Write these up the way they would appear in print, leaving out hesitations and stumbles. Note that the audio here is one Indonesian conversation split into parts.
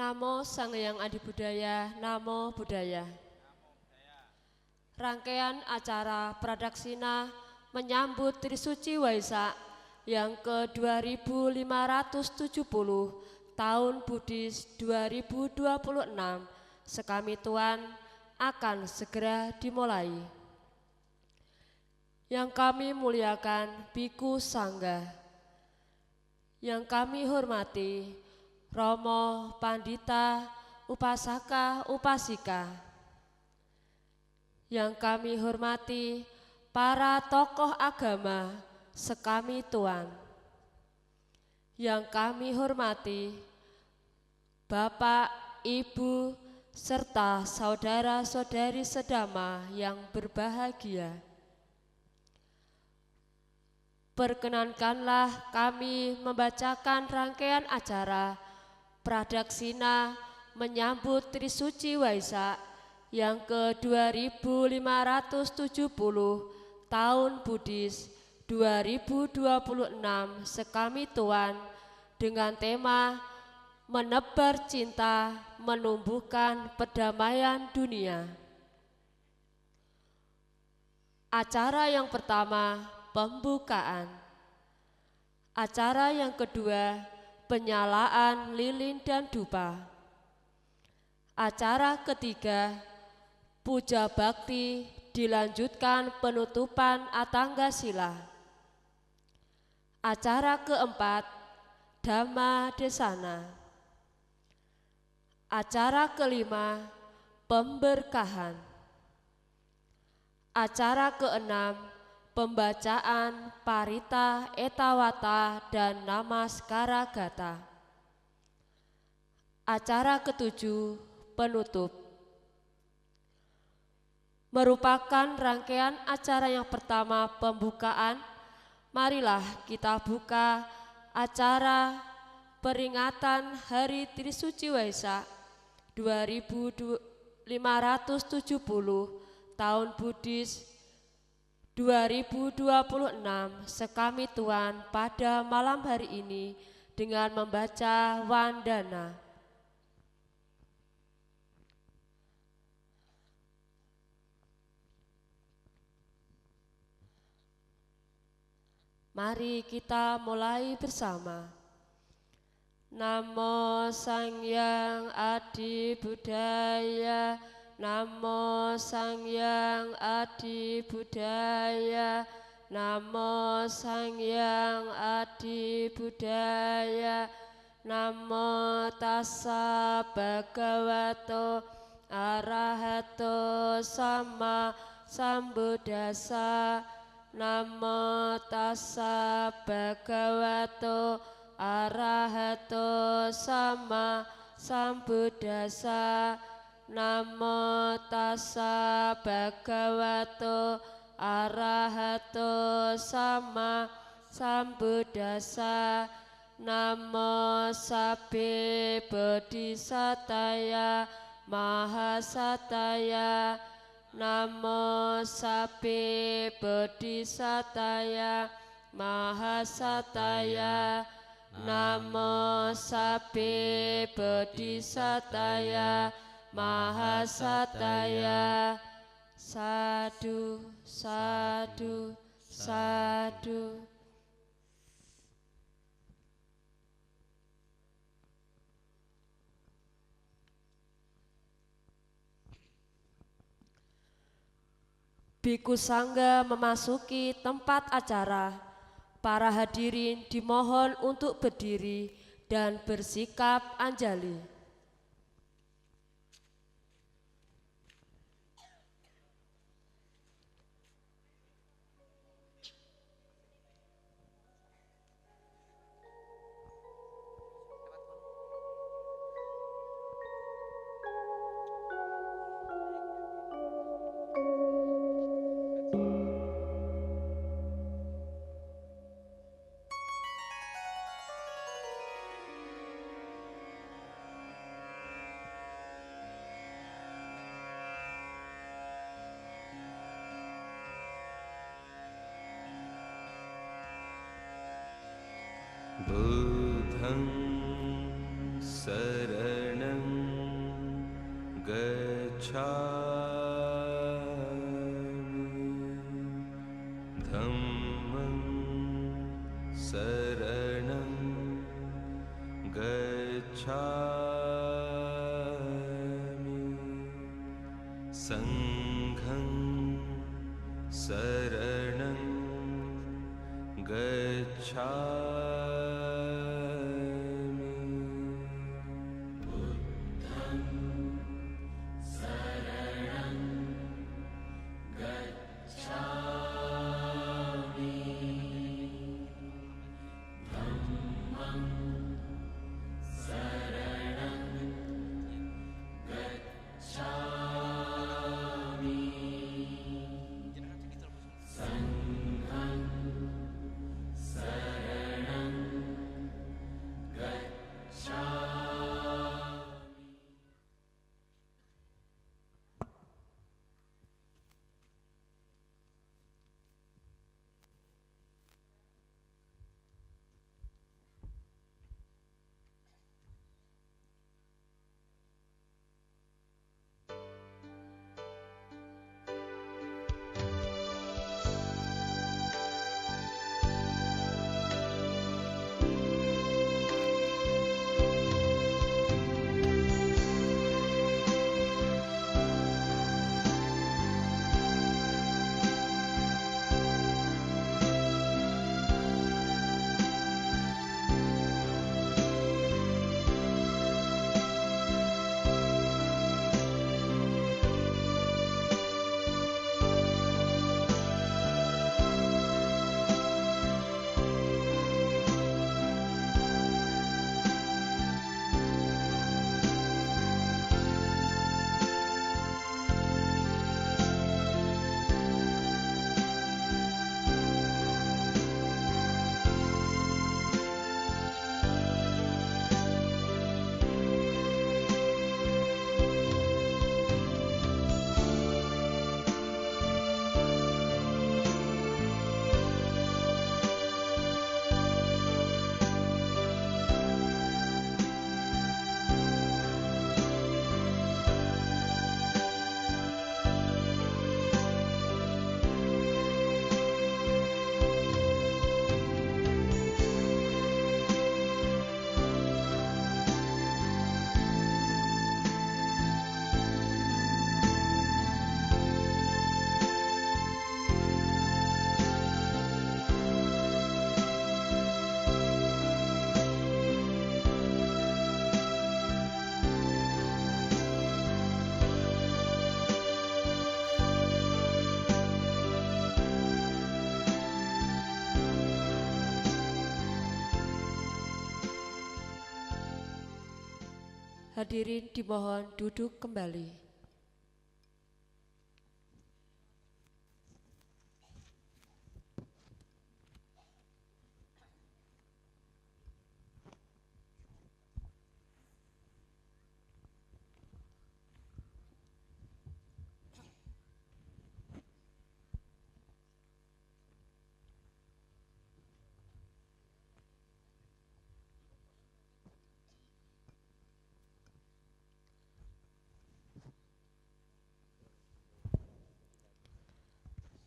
Namo Sang Hyang Adibudaya, Namo Buddhaya. Rangkaian acara Pradaksina menyambut Trisuci Waisak yang ke-2570 tahun Buddhis 2026 sekami Tuan akan segera dimulai. Yang kami muliakan Biku Sangga, yang kami hormati Romo, Pandita, Upasaka, Upasika, yang kami hormati para tokoh agama sekami Tuan, yang kami hormati Bapak, Ibu, serta saudara-saudari sedama yang berbahagia. Perkenankanlah kami membacakan rangkaian acara Pradaksina menyambut Trisuci Waisak yang ke-2570 tahun Buddhis 2026 sekami Tuan dengan tema menebar cinta, menumbuhkan perdamaian dunia. Acara yang pertama, pembukaan. Acara yang kedua, penyalaan lilin dan dupa. Acara ketiga, puja bakti, dilanjutkan penutupan Atangga Sila. Acara keempat, Dhamma Desana. Acara kelima, pemberkahan. Acara keenam, pembacaan Parita Etawata dan Namaskara Gata. Acara ketujuh, penutup. Merupakan rangkaian acara yang pertama pembukaan, marilah kita buka acara peringatan Hari Trisuci Waisak 2570 tahun Buddhis 2026 sekami Tuan pada malam hari ini dengan membaca Wandana. Mari kita mulai bersama. Namo Sang Hyang Adibudaya, Namo Sang Hyang Adibudaya, Namo Sang Hyang Adibudaya, Namo Tassa Bhagavato Arahato Sama Sambuddhassa, Namo Tassa Bhagavato Arahato Sama Sambuddhassa, Namo Tassa Bhagavato Arahato Sama Sambuddhassa, Namo Sabbe Bodhisataya Mahasataya, Namo Sabbe Bodhisataya Mahasataya, Namo Sabbe Bodhisataya Mahasataya. Sadu, sadu, sadu. Biku Sangga memasuki tempat acara. Para hadirin dimohon untuk berdiri dan bersikap anjali. Buddhang saranam gacchami dhammam saranam gacchami sangham saranam gacchami buddham saranam gacchami dhammam saranam gacchami sangham saranam gacchami. Hadirin dimohon duduk kembali.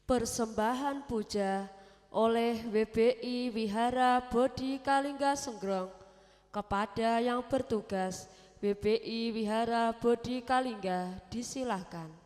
Persembahan puja oleh WBI Wihara Bodhi Kalingga Senggrong kepada yang bertugas WBI Wihara Bodhi Kalingga disilahkan.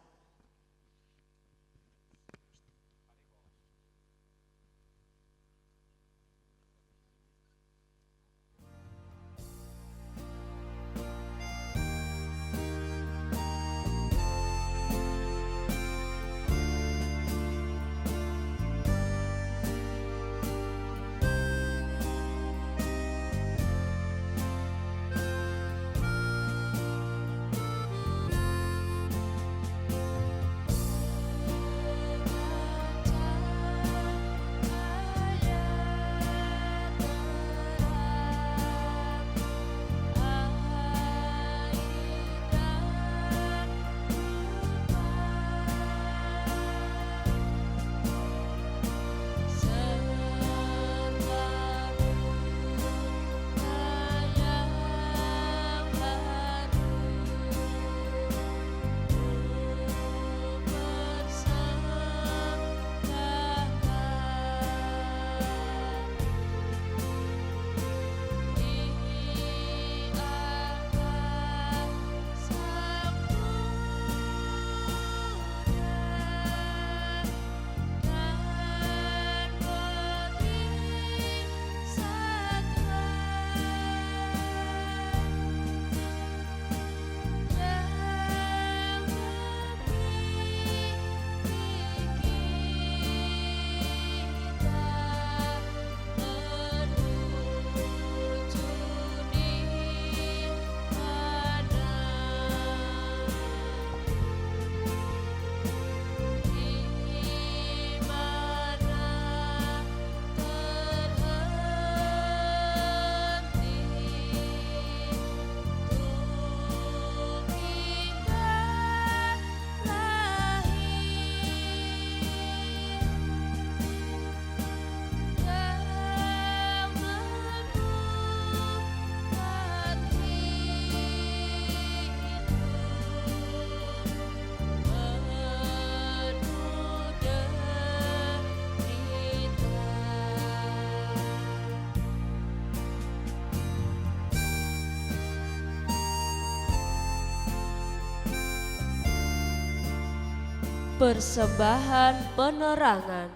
Persembahan penerangan.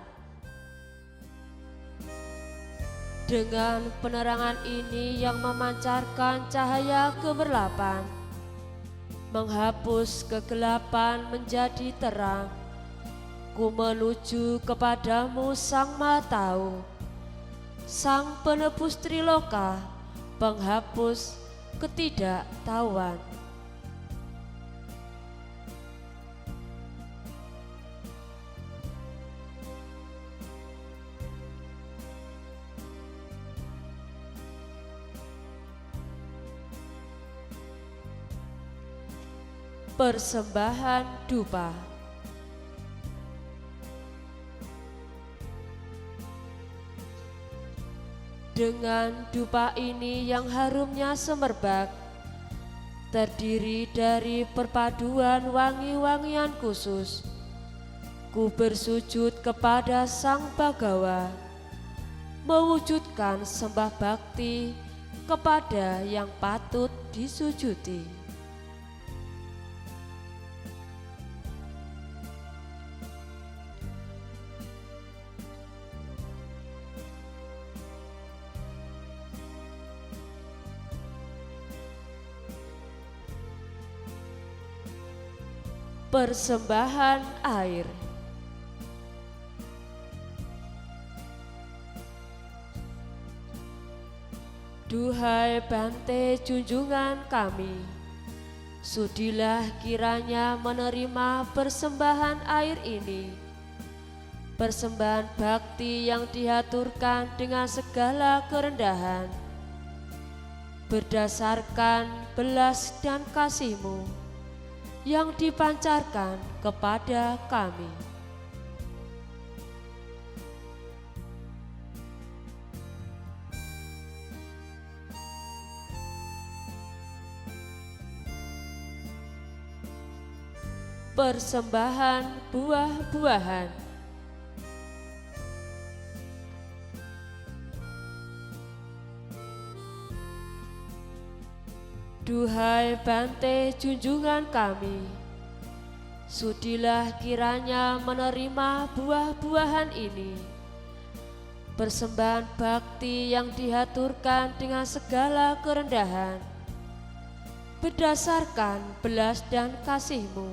Dengan penerangan ini yang memancarkan cahaya keberlapan, menghapus kegelapan menjadi terang, ku menuju kepadamu Sang Maha Tahu, Sang Penebus Triloka, penghapus ketidaktahuan. Persembahan dupa. Dengan dupa ini yang harumnya semerbak, terdiri dari perpaduan wangi-wangian khusus, ku bersujud kepada Sang Bagawa, mewujudkan sembah bakti kepada yang patut disujudi. Persembahan air. Duhai Bante junjungan kami, sudilah kiranya menerima persembahan air ini, persembahan bakti yang dihaturkan dengan segala kerendahan, berdasarkan belas dan kasih-Mu yang dipancarkan kepada kami. Persembahan buah-buahan. Duhai Bante junjungan kami, sudilah kiranya menerima buah-buahan ini, persembahan bakti yang dihaturkan dengan segala kerendahan, berdasarkan belas dan kasih-Mu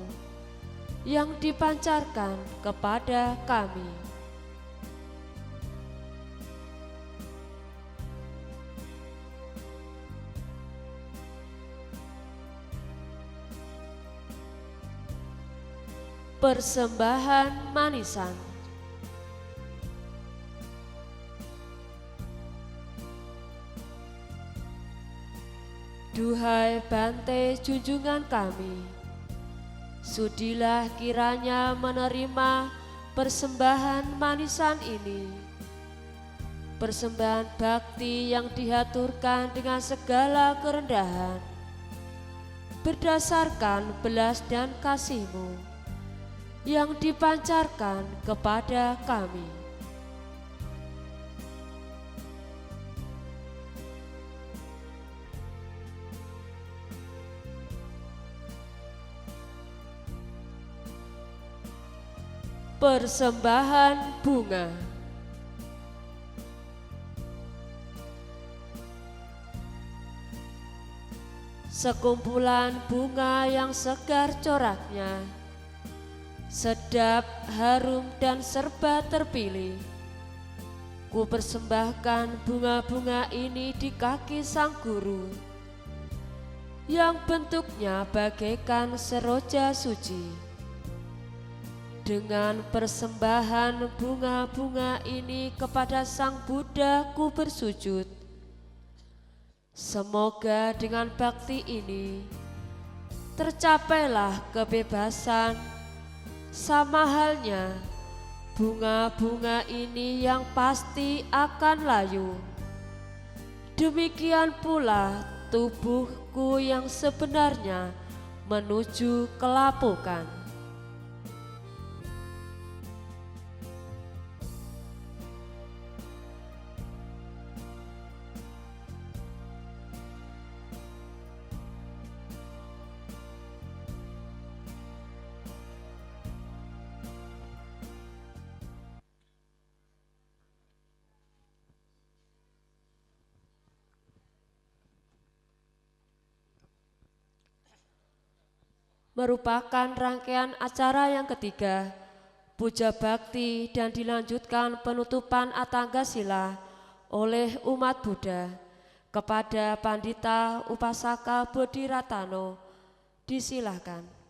yang dipancarkan kepada kami. Persembahan manisan. Duhai Bante junjungan kami, sudilah kiranya menerima persembahan manisan ini, persembahan bakti yang dihaturkan dengan segala kerendahan, berdasarkan belas dan kasih-Mu yang dipancarkan kepada kami. Persembahan bunga. Sekumpulan bunga yang segar coraknya, sedap, harum, dan serba terpilih. Ku persembahkan bunga-bunga ini di kaki Sang Guru, yang bentuknya bagaikan seroja suci. Dengan persembahan bunga-bunga ini kepada Sang Buddha ku bersujud. Semoga dengan bakti ini tercapailah kebebasan, sama halnya bunga-bunga ini yang pasti akan layu. Demikian pula tubuhku yang sebenarnya menuju kelapukan. merupakan rangkaian acara yang ketiga, puja bakti dan dilanjutkan penutupan Atangga Sila oleh umat Buddha kepada Pandita Upasaka Bodhi Ratano. Disilahkan.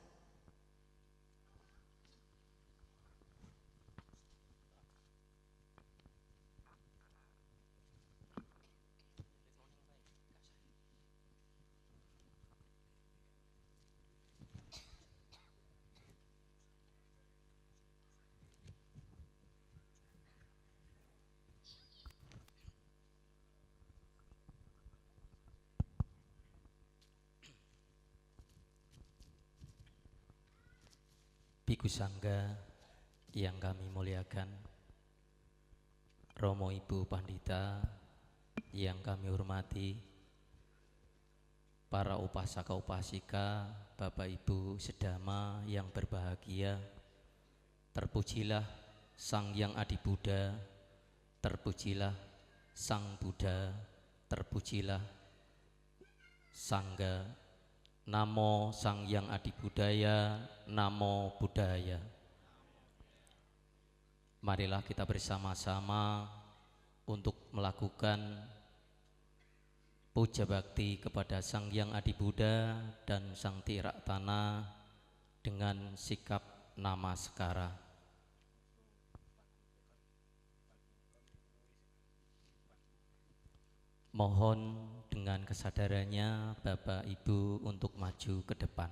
Biku Sangga yang kami muliakan, Romo Ibu Pandita yang kami hormati, para upasaka upasika, Bapak Ibu sedama yang berbahagia, terpujilah Sang Yang Adi Buddha, terpujilah Sang Buddha, terpujilah Sangga. Namo Sang Yang Adi Budaya, Namo Buddhaya. Marilah kita bersama-sama untuk melakukan puja bakti kepada Sang Yang Adi Buddha dan Sang Tiraktana dengan sikap namaskara. Mohon dengan kesadarannya Bapak Ibu untuk maju ke depan.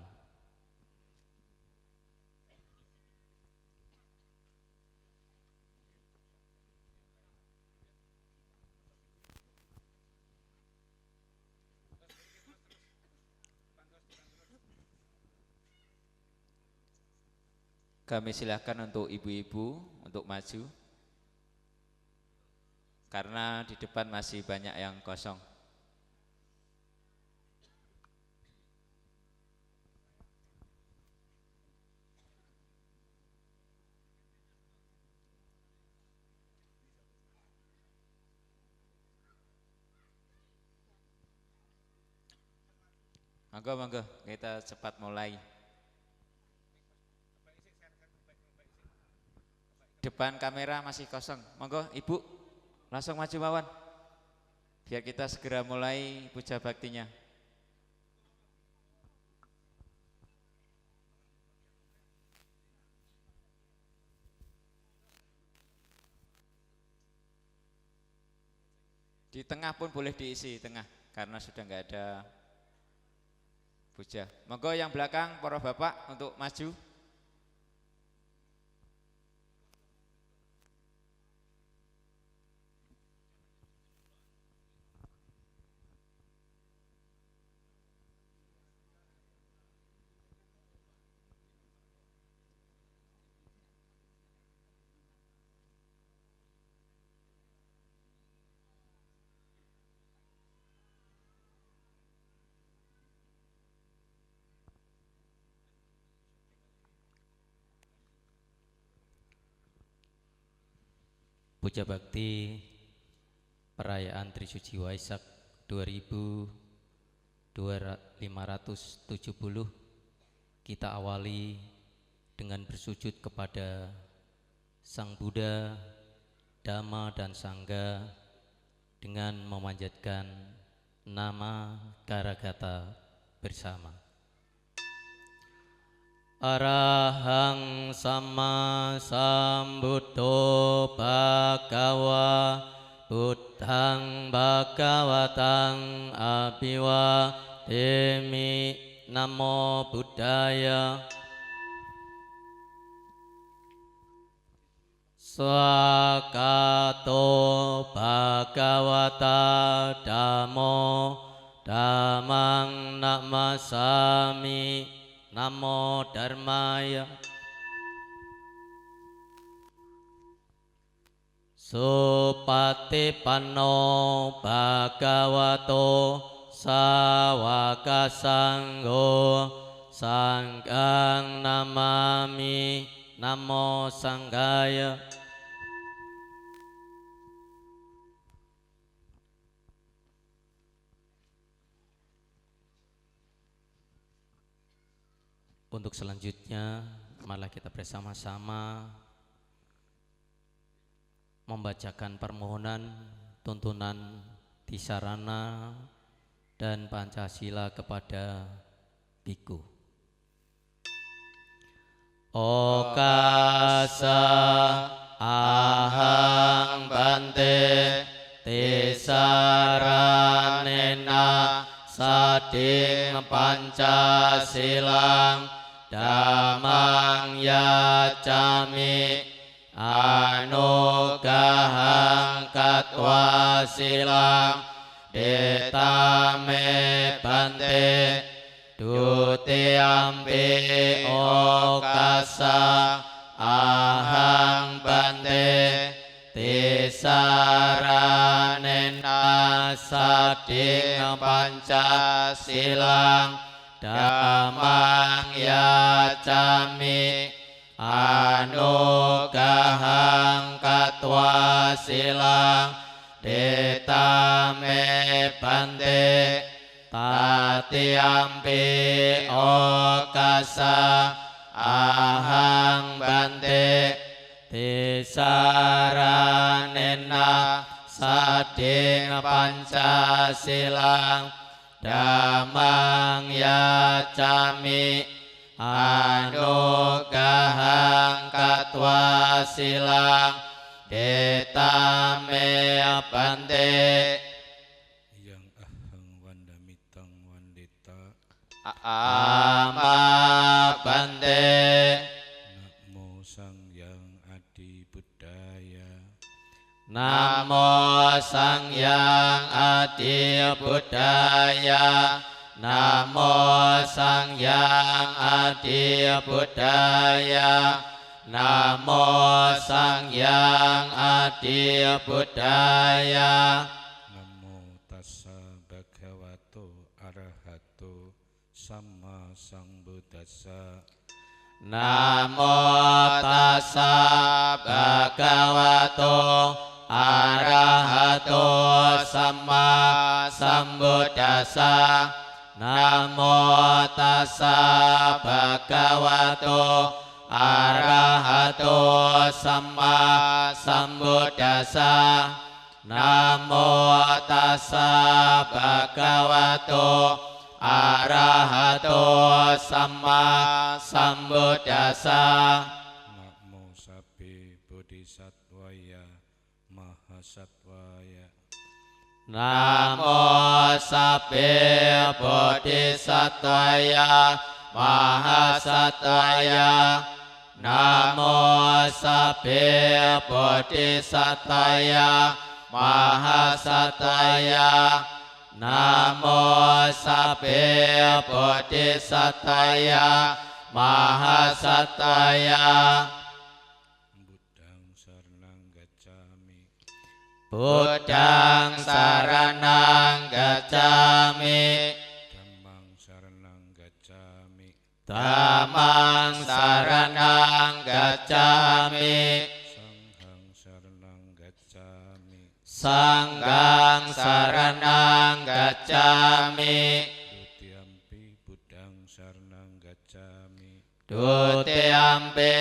Kami silakan untuk ibu-ibu untuk maju, karena di depan masih banyak yang kosong. Monggo, kita cepat mulai. Depan kamera masih kosong. Monggo ibu langsung maju mawon, biar kita segera mulai puja baktinya. Di tengah pun boleh diisi tengah, karena sudah nggak ada puja. Monggo yang belakang para bapak untuk maju. Puja bakti perayaan Trisuci Waisak 2570 kita awali dengan bersujud kepada Sang Buddha, Dhamma dan Sangha dengan memanjatkan nama Karagata bersama. Arahang Sama Sambuddho Bhagava Buddhang Bhagawatang Abhiwademi. Namo Buddhaya. Swakato Bhagavata Dhammo Dhammang Namasami. Namo Dharmaya. Supatipanno Bhagavato Sawaka Sangho Sanghang Namami. Namo Sanghaya. Untuk selanjutnya, marilah kita bersama-sama membacakan permohonan tuntunan Tisarana dan Pancasila kepada Biku. Okasa ahang bante tisaranena sading Pancasilang damang yacami anugahang katwa silang detame bante dutiyampi okasa ahang bante tisaranena sading Pancasilang damang yacami anugahang katwa silang detame bante tatiyampi okasa ahang bante tisaranena sading Pancasilang damang yacami anugahang katwa silang detame bante yang ahang wandamitang wandita ama bante namo sang yang adi budaya namo sang yang adi budaya namo sang yang adi budaya namo sang yang adi budaya namo tassa bhagavato arahato sama sambuddhassa namo tassa bhagavato arahato sama sambuddhassa namo tassa bhagavato arahato sama sambuddhassa namo tassa bhagavato arahato sama sambuddhassa namo sabbe bodhisattvaya mahasattvaya namo sabbe bodhisattvaya mahasattvaya namo sabbe bodhisattvaya mahasattvaya namo sabbe bodhisattvaya mahasattvaya buddhang saranang gacchami Buddhang saranang gacchami dhammang saranang gacchami Dhammang saranang gacchami sanghang saranang gacchami Sanghang saranang gacchami dutiyampi buddhang saranang gacchami Dutiyampi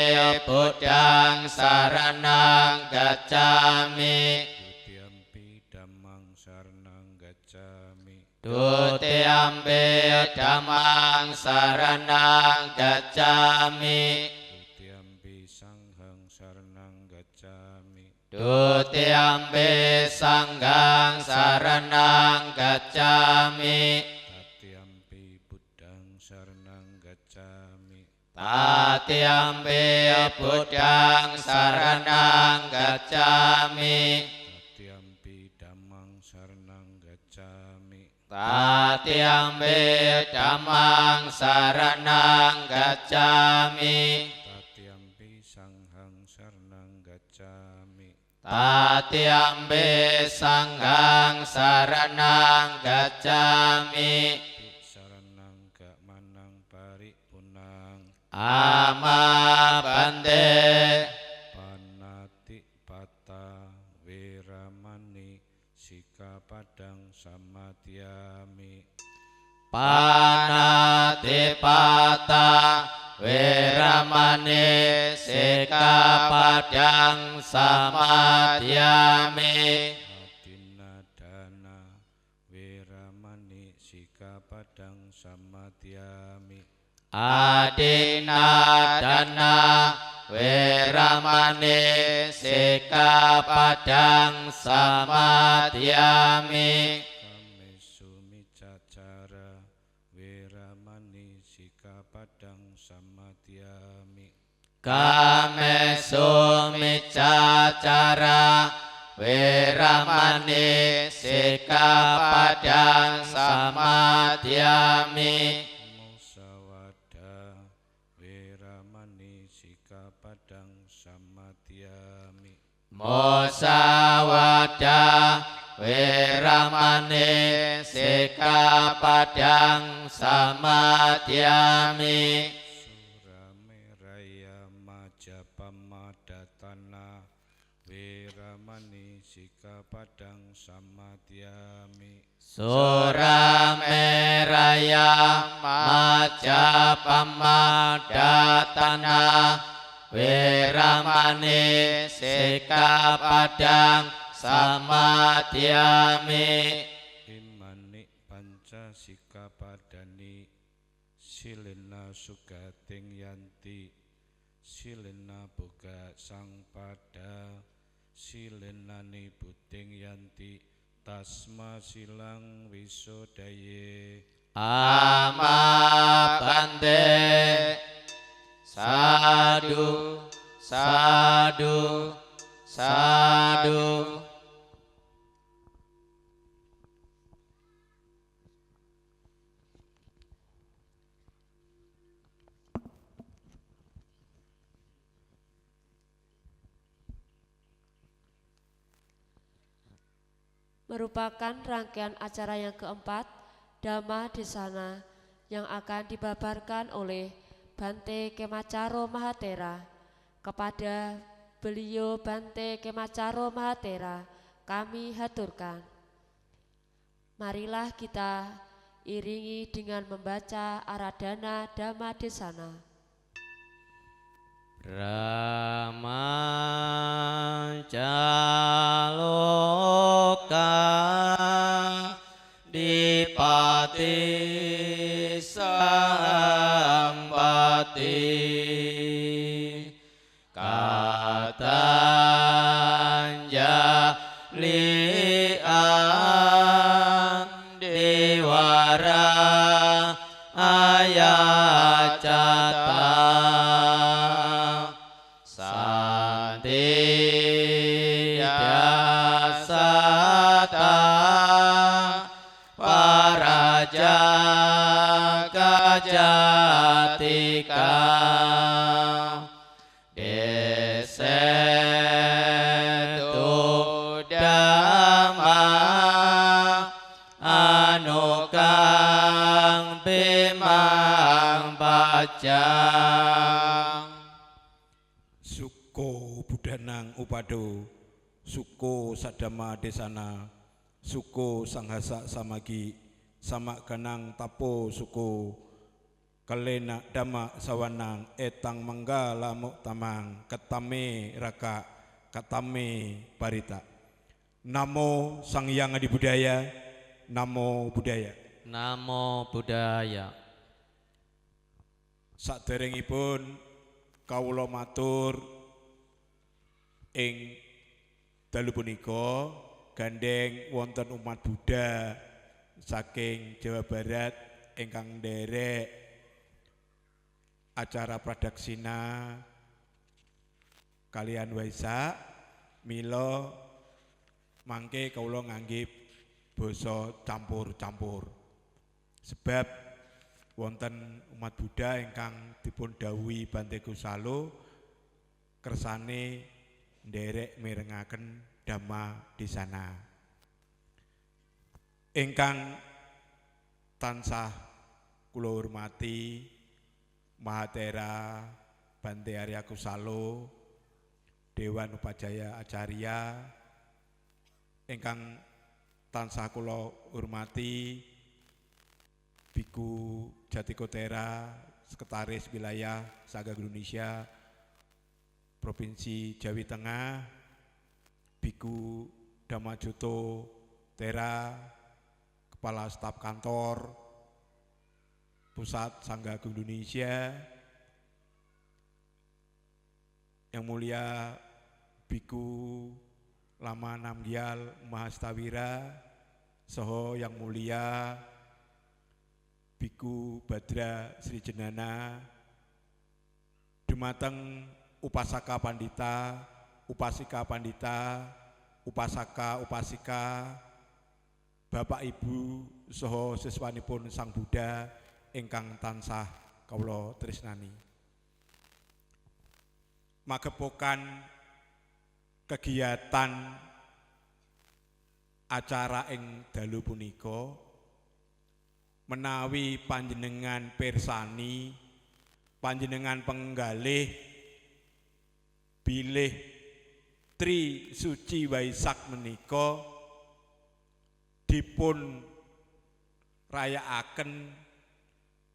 Buddhang saranang gacchami dutiyampi dhammang saranang gacchami Dutiyampi dhammang saranang gacchami dutiyampi sanghang saranang gacchami Dutiyampi sanghang saranang gacchami tatiyampi buddhang saranang gacchami Tatiyampi Buddhang saranang gacchami tatiyampi dhammang saranang gacchami Tatiyampi dhammang saranang gacchami tatiyampi sanghang saranang gacchami Tatiyampi sanghang saranang gacchami saranang gak manang paripurnang Ama bante panati pata weramani sikapadang samadhyami Panatipata Weramani Sikapadang Samadhyami. Adinadana Weramani Sikapadang Samadhyami. Adinadana Weramani Sikapadang Samadhyami. Kamesumicacara Weramani Sikapadang Samadhyami. Kamesumicacara Weramani Sikapadang Samadhyami. Musawada Weramani Sikapadang Samadhyami. Musawada Weramani Sikapadang Samadhyami. Surameraya Majapamadatana Weramani Sikapadang Samadhyami. Surameraya Majapamadatana Weramani Sikapadang Samadhyami. Imani panca sikapadani silena sugating yanti silena boga sang pada silenani puting yanti tasma silang wisodaye. Amabante. Sadu, sadu, sadu. Merupakan rangkaian acara yang keempat Dhamma Desana yang akan dibabarkan oleh Bante Kemacaro Mahatera. Kepada beliau Bante Kemacaro Mahatera kami haturkan. Marilah kita iringi dengan membaca Aradhana Dhamma Desana. Ramacaloka Dipati Sambati Katanjalian Diwara Ayacata Sata Paraja Kajatika Desetu Dhamma Anukang Bimang Bajang. Suko Budanang Upado, Suko Sadama Desana, Suko Sanghasa Samagi, Samak Ganang Tapo Suko, Kalena Dhamma Sawanang, Etang Manggala Muktamang, Katame Raka, Katame Parita. Namo Sang Hyang Adi Budaya, Namo Budaya. Namo Buddhaya. Saderengipun kawula matur ing dalu punika gandeng wonten umat Buddha saking Jawa Barat ingkang nderek acara pradaksina kalian Waisak mila mangke kawula ngangge basa campur-campur sebab wonten umat Buddha ingkang dipun dawuhi Bante Kusalo kersane nderek mirengaken Dhamma Desana ingkang tansah kula hormati Mahatera Bante Arya Kusalo Dewan Upajaya Acarya ingkang tansah kula hormati Biku Jatikotera, Sekretaris Wilayah Sangga Indonesia Provinsi Jawa Tengah, Biku Damajoto Tera, Kepala Staf Kantor Pusat Sangga Indonesia, Yang Mulia Biku Lama Namgyal Mahastawira, Soho Yang Mulia Biku Badra Sri Jenana, dumateng upasaka pandita, upasika pandita, upasaka upasika, Bapak Ibu soho siswanipun Sang Buddha ingkang tansah kawula tresnani. Magepokan kegiatan acara ing dalu punika menawi panjenengan pirsani, panjenengan penggalih bilih Tri Suci Waisak menika dipun rayakaken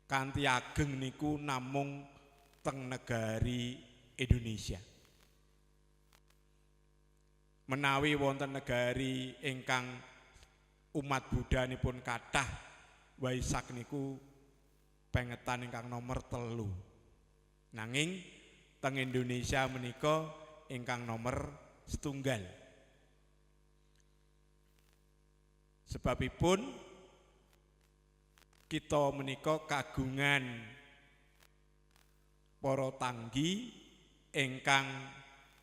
kanthi ageng niku namung teng negari Indonesia. Menawi wonten negari ingkang umat Buddha nipun kathah Waisak niku pengetan ingkang nomor 3. Nanging teng Indonesia menika ingkang nomor 1. Sebabipun kita menika kagungan para tanggi ingkang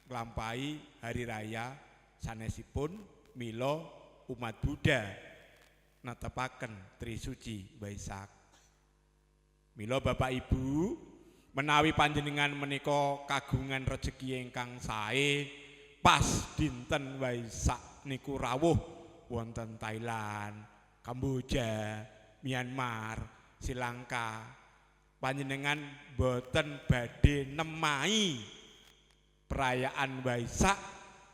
nglampahi hari raya sanesipun mila umat Buddha netepaken Tri Suci Waisak. Mila Bapak Ibu, menawi panjenengan menika kagungan rejeki ingkang sae pas dinten Waisak niku rawuh wonten Thailand, Kamboja, Myanmar, Sri Lanka, panjenengan boten badhe nemai perayaan Waisak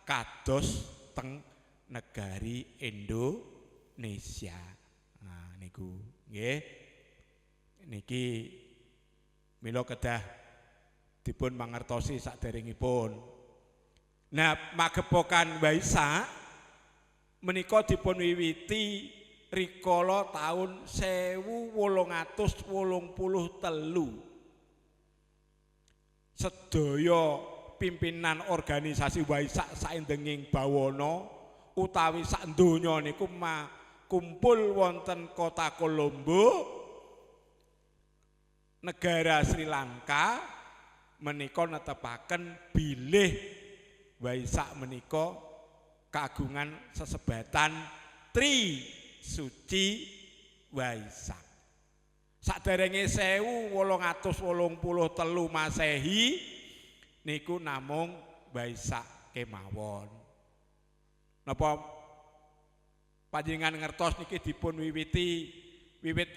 kados teng negari Indonesia. Nah niku nggih. Niki mila kedah dipun mangertosi saderengipun. Nah, magepokan Waisak menika dipun wiwiti rikala taun 1883. Sedaya pimpinan organisasi Waisak saindenging bawana utawi sak donya niku kumpul wonten kota Kolombo, negara Sri Lanka menika netepaken bilih Waisak menika kagungan sesebatan Tri Suci Waisak. Saderenge 1883 Masehi niku namung Waisak kemawon. Napa panjenengan ngertos niki dipun wiwit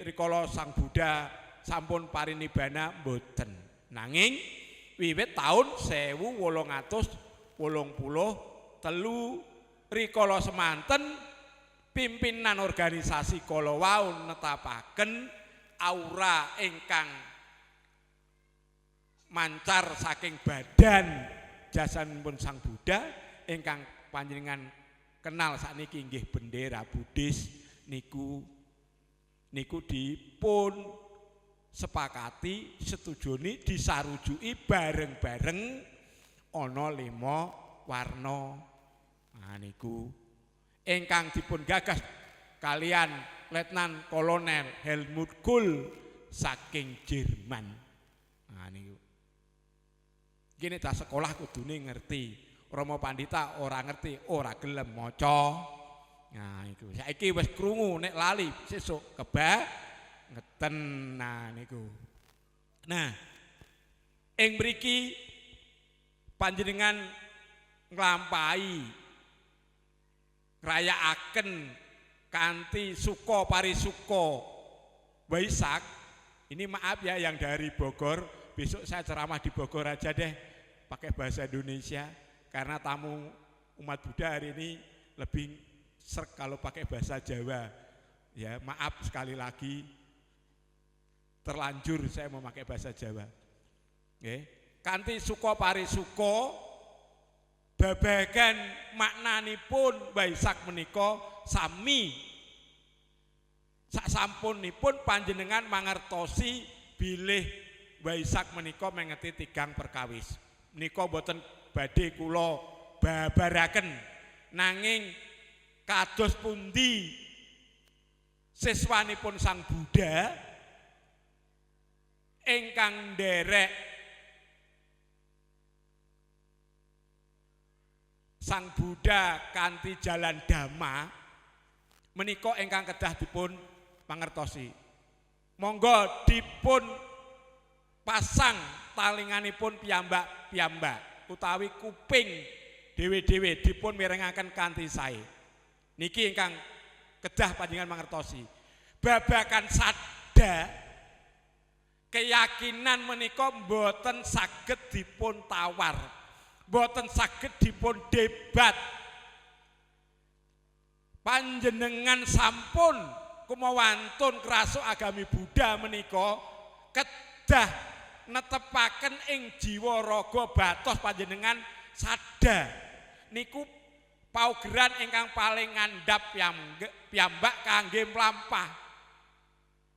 rikala Sang Buddha sampun parinibbana mboten. Nanging wiwit taun 1883 rikala semanten pimpinan organisasi kala wau netapaken aura ingkang mancar saking badan jasanipun Sang Buddha ingkang panjenengan kenal sakniki nggih bendera Buddhis niku dipun sepakati setujuni disarujuki bareng-bareng ana 5 warna. Nah niku ingkang dipun gagas kalian Letnan Kolonel Helmut Kohl saking Jerman. Nah niku gini ta sekolah kudune ngerti. Rama Pandita ora ngerti, ora gelem maca. Nah iku saiki wis krungu nek lali sesuk ngeten. Nah niku. Nah ing mriki panjenengan nglampahi ngrayakaken kanthi suka parisuka Waisak. Ini maaf ya yang dari Bogor, besok saya ceramah di Bogor aja deh pakai bahasa Indonesia karena tamu umat Buddha hari ini lebih serk kalau pakai bahasa Jawa. Ya, maaf sekali lagi terlanjur saya memakai bahasa Jawa. Nggih. Kanthi suka parisuka babagan maknanipun Waisak menika sami saksampunipun panjenengan mangertosi bilih Waisak menika mengeti tigang perkawis. Menika boten badhe kula babaraken nanging kados pundi siswanipun Sang Buddha ingkang nderek Sang Buddha kanthi jalan dhamma menika ingkang kedah dipun pangertosi. Monggo dipun pasang talinganipun piyambak-piyambak utawi kuping dhewe-dhewe dipun mirengaken kanthi sae. Niki ingkang kedah panjenengan mangertosi. Babagan sadha keyakinan menika mboten saged dipun tawar, mboten saged dipun debat. Panjenengan sampun kumawantun krasuk agami Buddha menika kedah netepaken ing jiwa raga batos panjenengan sadha niku paugeran ingkang paling ngandhap piyambak kangge mlampah.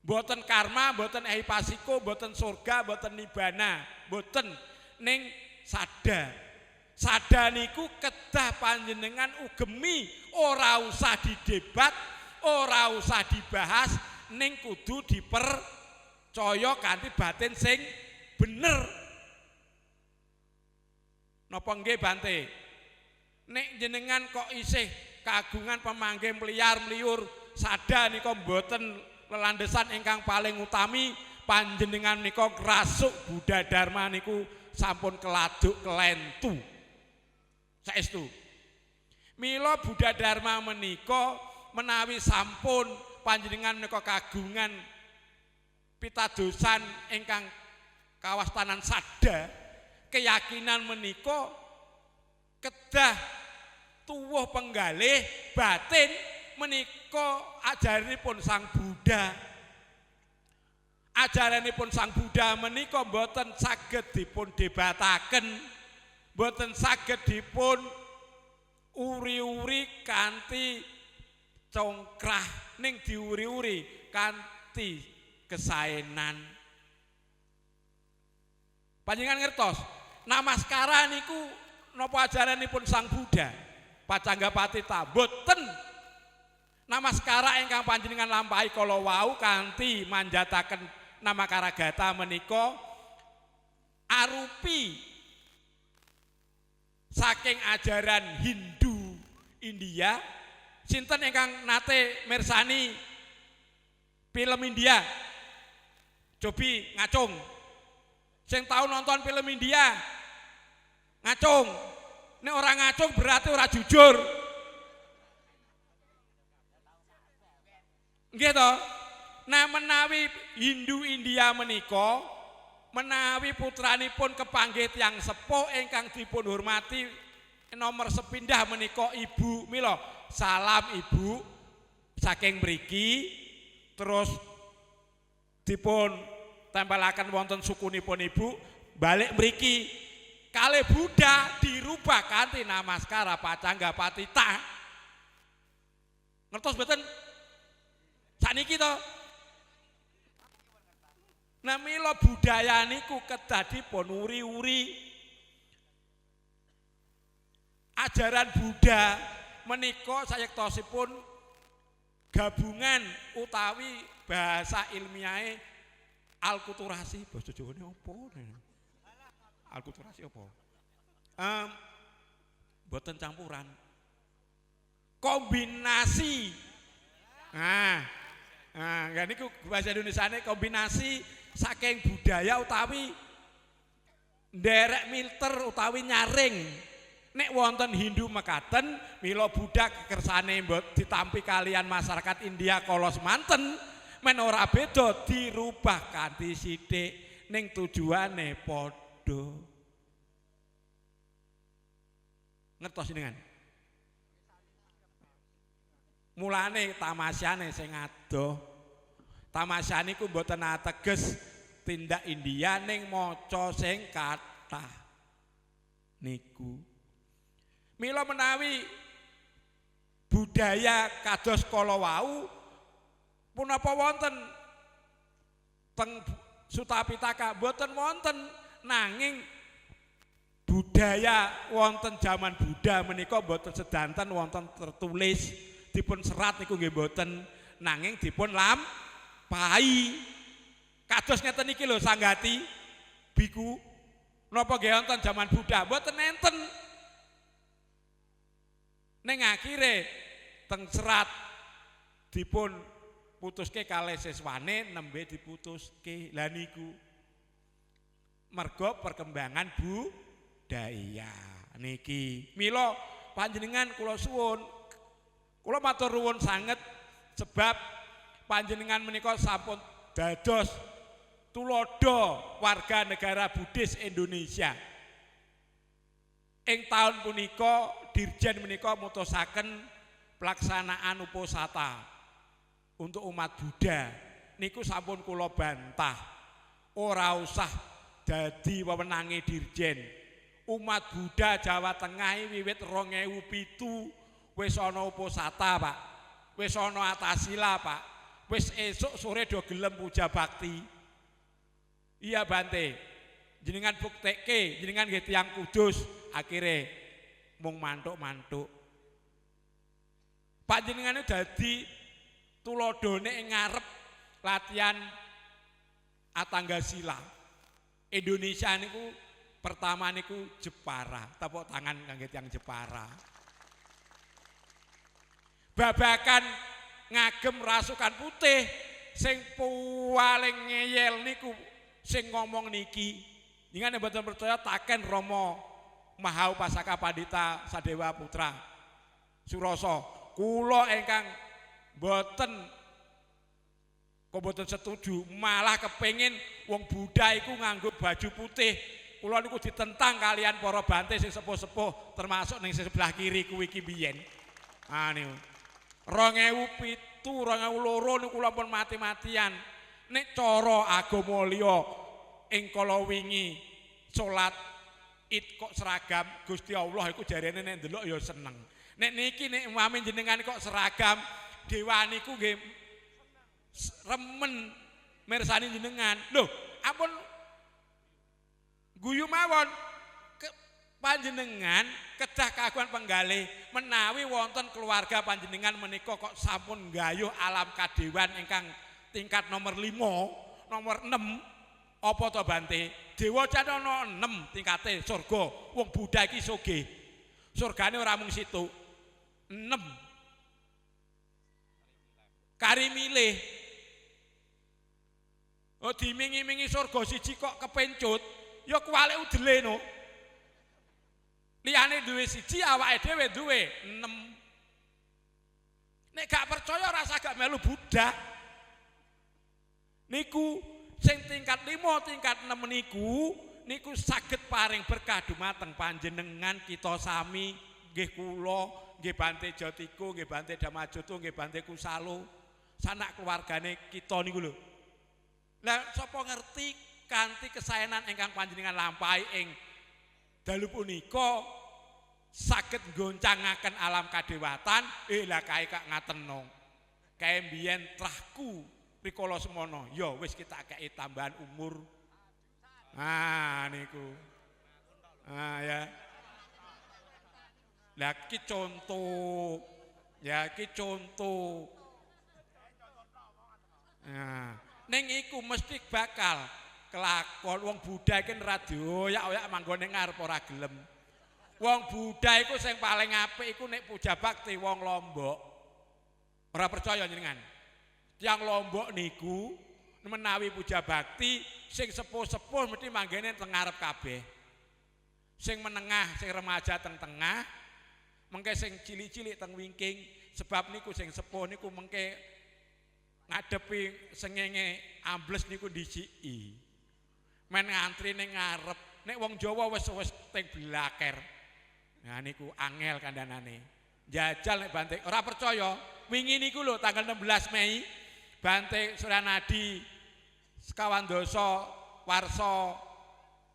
Mboten karma, mboten ehipasiko, mboten surga, mboten nibana, mboten ning sadha. Sadha niku kedah panjenengan ugemi ora usah didebat, ora usah dibahas, ning kudu dipercaya kanthi batin sing bener. Napa nggih Bante? Nek jenengan kok isih kagungan pemanggih mliyar mliur, sadha nika mboten lelandesan ingkang paling utami, panjenengan nika krasuk Buddha Dharma niku sampun keladuk kelentu. Saestu. Mila Buddha Dharma menika menawi sampun panjenengan menika kagungan pitadosan ingkang kawastanan sadha, keyakinan menika kedah tuwuh penggalih batin menika ajaranipun Sang Buddha. Ajaranipun Sang Buddha menika mboten saged dipun debataken, mboten saged dipun uri-uri kanthi congkrah, ning diuri-uri kanthi kesaenan. Panjenengan ngertos, namaskara niku napa ajaranipun Sang Buddha? Pacanggapatita boten namaskara ingkang panjenengan lampahi kala wau kanthi manjataken namakaragata menika arupi saking ajaran Hindu India. Sinten ingkang nate mirsani film India? Cobi ngacung. Sing tau nonton film India ngacung. Nek ora ngacung berarti ora jujur. Nggih to? Nah menawi Hindu India menika menawi putranipun kepanggih tiyang sepuh ingkang dipun hormati nomor sepindah menika Ibu mila salam Ibu saking mriki terus dipun tempelaken wonten sukunipun Ibu balik mriki kalih Buddha dirubah kanthi namaskara Pacanggapatita. Ngertos mboten? Saniki to. Nah mila budaya niku kedah dipun uri-uri. Ajaran Buddha menika sayektosipun gabungan utawi bahasa ilmiahe alkulturasi. Basa Jawane apa? Alkulturasi apa? Boten campuran. Kombinasi. Nah, niku bahasa Indonesiane kombinasi saking budaya utawi nderek milter utawi nyaring. Nek wonten Hindu mekaten, mila Buddha kekersane mbok ditampi kalian masyarakat India kala semanten, men ora beda dirubah kanthi sithik ning tujuane padha. Ngertos jenengan? Mulane tamasyane sing adoh. Tamasya niku mboten ateges tindak India ning maca sing kathah niku. Mila menawi budaya kados kala wau punapa wonten teng Sutapitaka mboten wonten, nanging budaya wonten zaman Buddha menika mboten sedanten wonten tertulis dipun serat niku nggih mboten, nanging dipun lampahi. Kados ngeten iki lho sanggati biku napa nggih wonten zaman Buddha mboten enten. Ning akhire teng serat dipun putuske kalih siswane nembe diputuske. Lah niku mergo perkembangan budaya niki. Mila panjenengan kula suwun, kula matur nuwun sanget sebab panjenengan menika sampun dados tulodo warga negara Buddhis Indonesia. Ing taun punika Dirjen menika mutusaken pelaksanaan uposata untuk umat Buddha niku sampun kula bantah, ora usah dadi wewenange Dirjen. Umat Buddha Jawa Tengah wiwit 2007 wis ana uposata, Pak. Wis ana atasila, Pak. Wis esuk sore do gelem puja bakti. Iya Bante. Jenengan buktekke, jenengan nggih tiyang Kudus, akhire mung mantuk-mantuk. Panjenengane dadi tuladhane ing ngarep latihan atangga sila. Indonesia niku pertama niku Jepara, tepuk tangan kangge tiyang Jepara. Babakan ngagem rasukan putih sing paling ngeyel niku sing ngomong niki. Dengan yang betul percaya taken Romo Mahaupasaka Pandita Sadewa Putra Suroso, kula ingkang boten setuju, malah kepengin wong Buddha iku nganggo baju putih. Kula niku ditentang kalian para Bante sing sepuh-sepuh, termasuk ning sebelah kiri kuwi iki biyen. Ah niku 2007 2002 niku kula pun mati-matian. Nek cara agama liya ing kala wingi salat Id kok seragam, Gusti Allah iku jarene nek ndelok ya seneng. Nek niki nek umpami jenengan kok seragam, dewa niku nggih remen mirsani jenengan. Lho, ampun guyu mawon panjenengan kedah kagungan penggalih menawi wonten keluarga panjenengan menika kok sampun nggayuh alam kadewan ingkang tingkat nomor 5, nomor 6. Apa to Bante? Dewa can ana 6 tingkate surga. Wong Buddha iki sugih. Surgane ora mung situ. 6. Kari milih. Oh dimingi-mingi surga siji kok kepencut, ya kuwalik udele no. Liyane duwe siji awake dhewe duwe 6. Nek gak percaya rasa gak melu Buddha. Niku sing tingkat 5, tingkat 6 niku saged paring berkah dumateng panjenengan kita sami, nggih kula, nggih Bante Jatiko, nggih Bante Damajoto, nggih Bante Kusalo, sanak keluargane kita niku lho. Lah sapa ngerti kanthi kesaenan ingkang panjenengan lampahi ing dalu punika saged nggoncangaken alam kadewatan, lah kae kak ngaten no. Kae mbiyen trahku rikala semono, ya wis kita kei tambahan umur. Nah niku. Ah ya. Lah ki contoh. Ya ki contoh. Nah, ning iku mesti bakal kelakon wong Buddha iki ora dioyak-oyak manggone ngarep ora gelem. Wong Buddha iku sing paling apik iku nek puja bakti wong Lombok. Ora percaya jenengan? Yang Lombok niku menawi puja bakti sing sepuh-sepuh mesti manggene teng ngarep kabeh. Sing menengah, sing remaja teng tengah, mengke sing cilik-cilik teng wingking, sebab niku sing sepuh niku mengke ngadepi sengenge ambles niku diciki. Men ngantri ning ngarep. Nek wong Jawa wis teng blaker. Nah niku angel kandhanane. Jajal nek Bante ora percaya, wingi niku lho tanggal 16 Mei Bante Suryanadi sekawan dosa warsa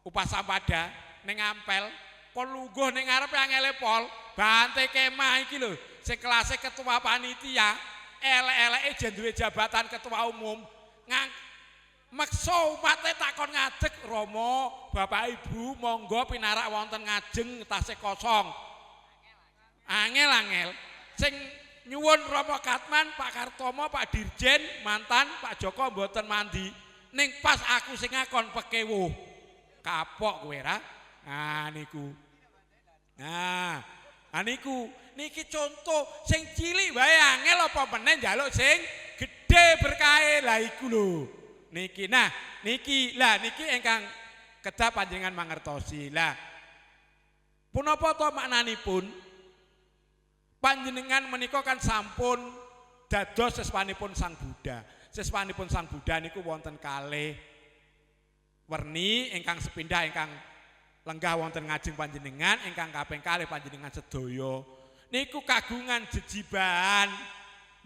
Upasampada ning Ampel kon lungguh ning ngarepe angele pol Bante Kemah iki lho sing kelase ketua panitia elek-eleke jen duwe jabatan ketua umum meksa umate takon ngadeg Rama Bapak Ibu monggo pinarak wonten ngajeng tasih kosong angel sing nyuwun Rama Katman Pak Kartomo Pak Dirjen mantan Pak Joko mboten mandi ning pas aku sing ngakon pekewuh kapok kowe ra niku niku niki contoh sing cilik wae angel apa meneh njaluk sing gedhe berkahe lah iku lho niki niki ingkang kedah panjenengan mangertosi lah punapa to maknanipun panjenengan menika kan sampun dados seswanipun Sang Buddha seswanipun Sang Buddha niku wonten kalih werni ingkang sepindah ingkang lenggah wonten ngajeng panjenengan ingkang kaping kalih panjenengan sedaya niku kagungan jejiban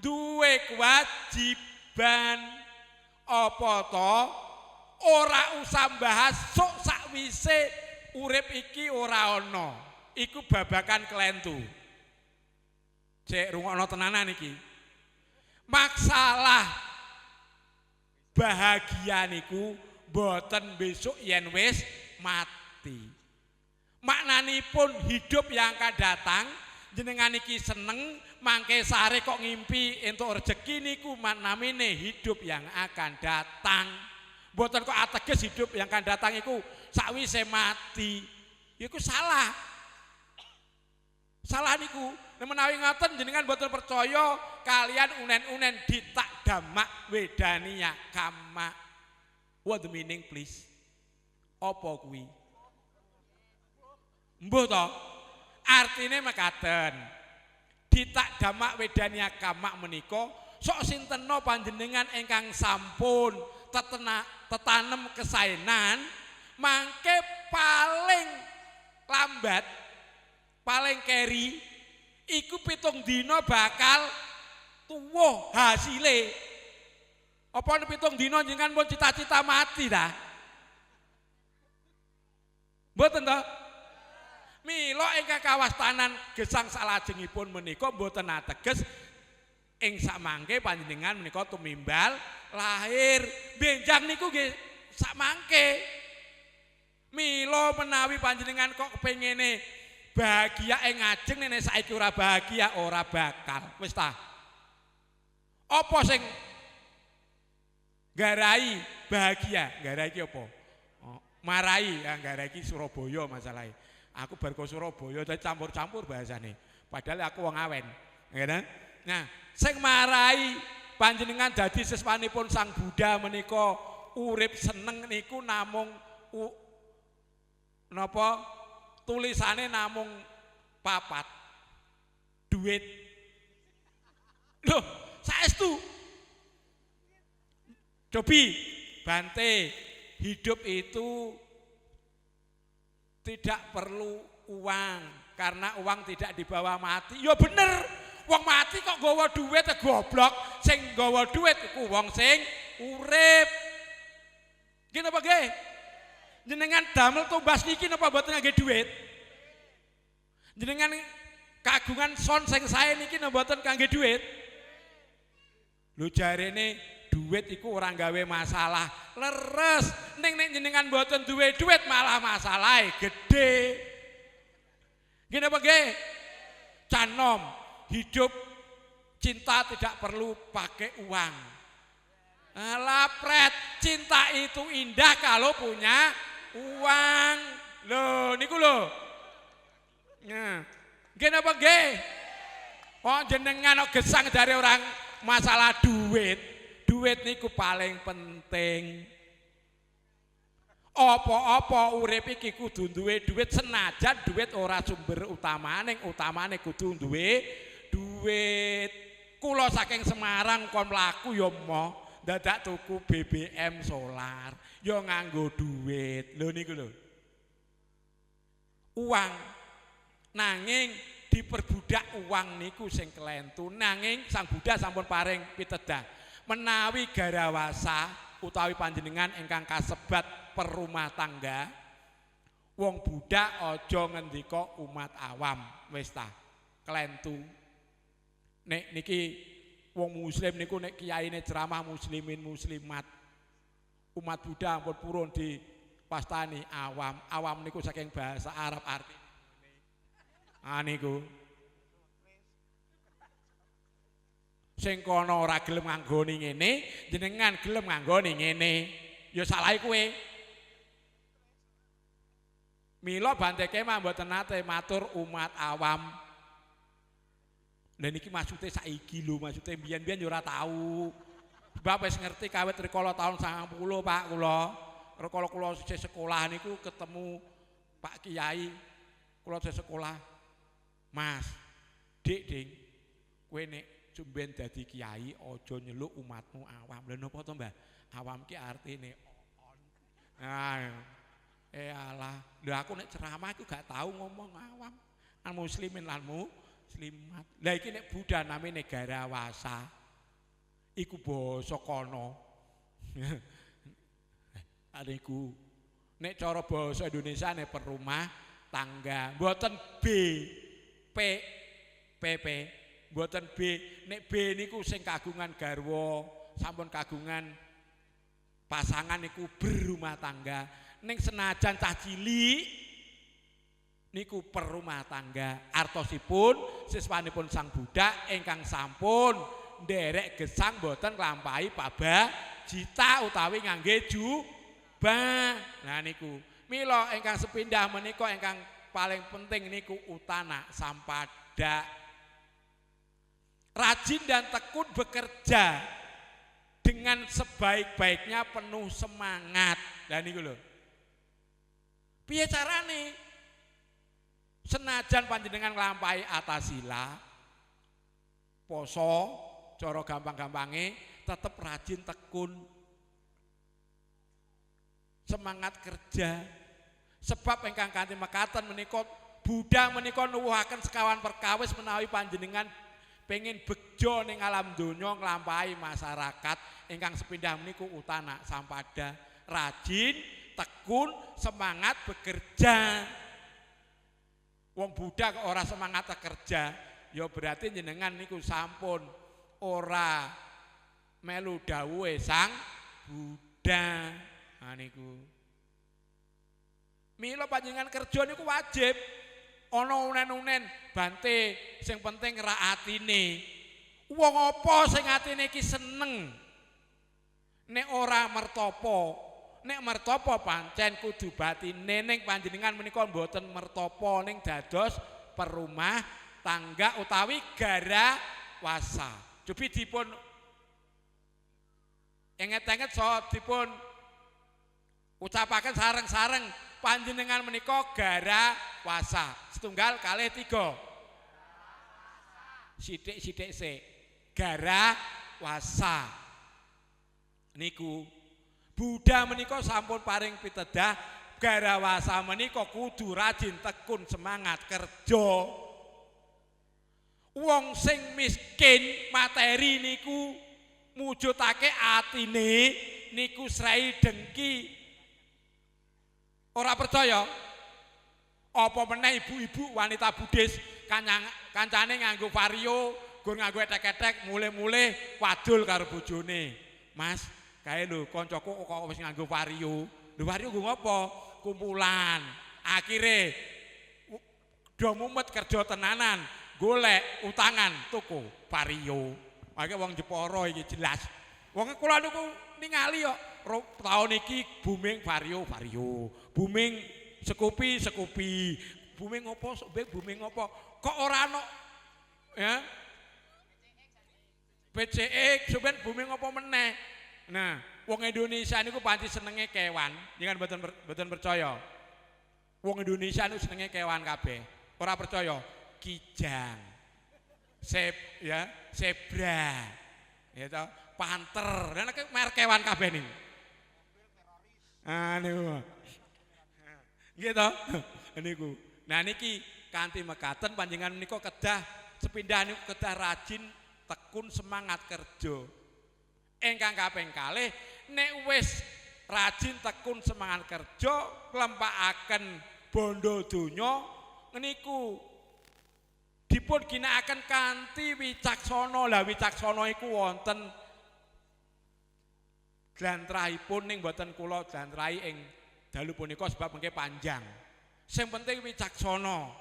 duwe kewajiban apa to ora usah bahas sok sakwise urip iki ora ana iku babakan kelentu cek rungokno tenanan iki masalah bahagia niku boten besok yen wis mati maknanipun hidup yang akan datang jenengan iki seneng mangke sare kok ngimpi entuk rezeki niku namine hidup yang akan datang mboten kok ateges hidup yang akan datang iku sakwise mati iku salah niku menawi ngoten jenengan mboten percaya kalian unen-unen ditak damak wedania kama what the meaning please apa kuwi mbuh to artine mekaten ditak damak wedania kamak menika sok sintena panjenengan ingkang sampun tetanem kesaenan mangke paling lambat paling keri iku 7 dina bakal tuwuh hasile apa 7 dina jenengan pun cita-cita mati ta mboten to mila ingkang kawastanan gesang salajengipun menika mboten ateges ing samangke panjenengan menika tumimbal lahir benjang niku nggih samangke mila menawi panjenengan kok kepengene bahagia ing ngajeng nek saiki ora bahagia ora bakal wis ta apa sing garai bahagia garai iki apa marai garai iki Surabaya masalahe aku bar ke Surabaya dadi campur-campur bahasane. Padahal aku wong awen. Nggih nah, sing marai panjenengan dadi seswanipun Sang Buddha menika urip seneng niku namung napa tulisane namung 4 duit. Loh, saestu. Cobi Bante, hidup itu tidak perlu uang karena uang tidak dibawa mati. Ya bener, wong mati kok nggawa duit goblok. Sing nggawa duit iku wong sing urip. Nggih napa nggih? Jenengan damel tumbas niki napa mboten ngangge duit? Jenengan kagungan son sing sae niki napa mboten kangge duit? Lho jarene duit iku ora gawe masalah. Leres ning jenengan mboten duwe duit malah masalahe gede. Nggih napa nggih? Canom, hidup cinta tidak perlu pakai uang. Lapret, cinta itu indah kalau punya uang. Loh niku lho. Nah, nggih napa nggih? Oh jenengan kok gesang dari orang masalah duit. Duit niku paling penting. Apa-apa urip iki kudu duwe duit senajan duit ora sumber utamane kudu duwe duit. Kula saking Semarang kon mlaku ya moh dadak tuku BBM solar ya nganggo duit. Lho niku lho. Uang nanging diperbudak uang niku sing kelentu nanging Sang Buddha sampun paring pitedah. menawi garawasa utawi panjenengan ingkang kasebat perumah tangga, wong budak aja ngendika umat awam, wis ta, klentu. Nek niki wong muslim niku nek kiyaine ceramah muslimin muslimat, umat budak ampun purun dipastani awam. Awam niku saking bahasa Arab arti niku sing kono ora gelem nganggoni ngene, jenengan gelem nganggoni ngene, ya salahe kowe. Mila Bante Kemah mboten nate matur umat awam. Lha niki maksude saiki lho, maksude mbiyen-mbiyen ya ora tau. Sebab wis ngerti kawit rikala taun 90 Pak kula. Rikala kula isih sekolah niku ketemu Pak Kiai. Kula isih sekolah. Mas, Dik, Ding, kowe nek jumben dadi kiai aja nyeluk umatmu awam. Lha napa to, Mbah? Awam ki artine on. Nah, alah, lha aku nek ceramah iku gak tahu ngomong awam. An muslimin lan muslimat. Lah iki nek Buddha namine garawasa. Iku basa kono. Ariku nek cara basa Indonesia nek perumah tangga, mboten PP. Mboten B, nek B niku sing kagungan garwa, sampun kagungan pasangan niku berumah tangga. Ning senajan cah cilik niku perumah tangga. Artosipun siswanipun sang budak ingkang sampun nderek gesang mboten nglampahi pabajita utawi ngangge jubah. Nah niku. Mila ingkang sepindah menika ingkang paling penting niku utana sampada. Rajin dan tekun bekerja dengan sebaik-baiknya, penuh semangat. Dan niku lho. Piye carane? Senajan panjenengan nglampahi atasila, poso, cara gampang-gampange tetep rajin tekun. Semangat kerja. Sebab ingkang kanthi mekaten menika Buddha menika nuwuhaken sekawan perkawis menawi panjenengan pengen bejo ning alam donya nglampahi masyarakat ingkang sepindah meniku utana sampada, rajin, tekun, semangat bekerja. Wong Buddha kok ora semangat kerja, ya berarti jenengan niku sampun ora melu dawuhe Sang Buddha. Nah niku. Mila panjenengan kerja niku wajib. Ana unen-unen Bante sing penting ra atine. Wong apa sing atine iki seneng? Nek ora mertapa, nek mertapa pancen kudu batine. Ning panjenengan menika mboten mertapa ning dados perumah tangga utawi garawasa. Cobi dipun enget-enget so dipun ucapaken sareng-sareng panjenengan menika garawasa. Setunggal kalih tiga. Sithik-sithik sik. Garawasa. Niku Buddha menika sampun paring pitedah garawasa menika kudu rajin tekun semangat kerja. Wong sing miskin materi niku mujudake atine niku srai dengki. Ora percaya? Apa meneh ibu-ibu wanita Buddhis kancane nganggo vario, gur nganggo etek-etek, mulih-mulih wadul karo bojone. Mas, kae lho kancaku kok wis nganggo vario. Lho vario nggo ngopo? Kumpulan. Akhire do mumet kerja tenanan, golek utangan tuku vario. Mangke wong Jepara iki jelas. Wong kula niku ningali kok tahun iki booming vario. Booming Scoopy, booming apa? Booming apa? Kok ora ana ya? PCX sampean booming apa meneh? Nah, wong Indonesia niku panci senenge kewan, jangan mboten percaya. Wong Indonesia niku senenge kewan kabeh. Ora percaya? Kijang. Zebra. Ya toh, panter. Nek merek kewan kabeh niku. Niku. Gitu, niku. Nah niki kanthi mekaten panjenengan menika kedah sepindah niku kedah rajin, tekun, semangat kerja. Ingkang kaping kalih nek wis rajin tekun semangat kerja klempakaken bondo donya niku dipun ginakaken kanthi wicaksana. Lah wicaksana iku wonten glantrahipun ning boten kula glantrahi ing dalu punika sebab mengke panjang. Sing penting wicaksana.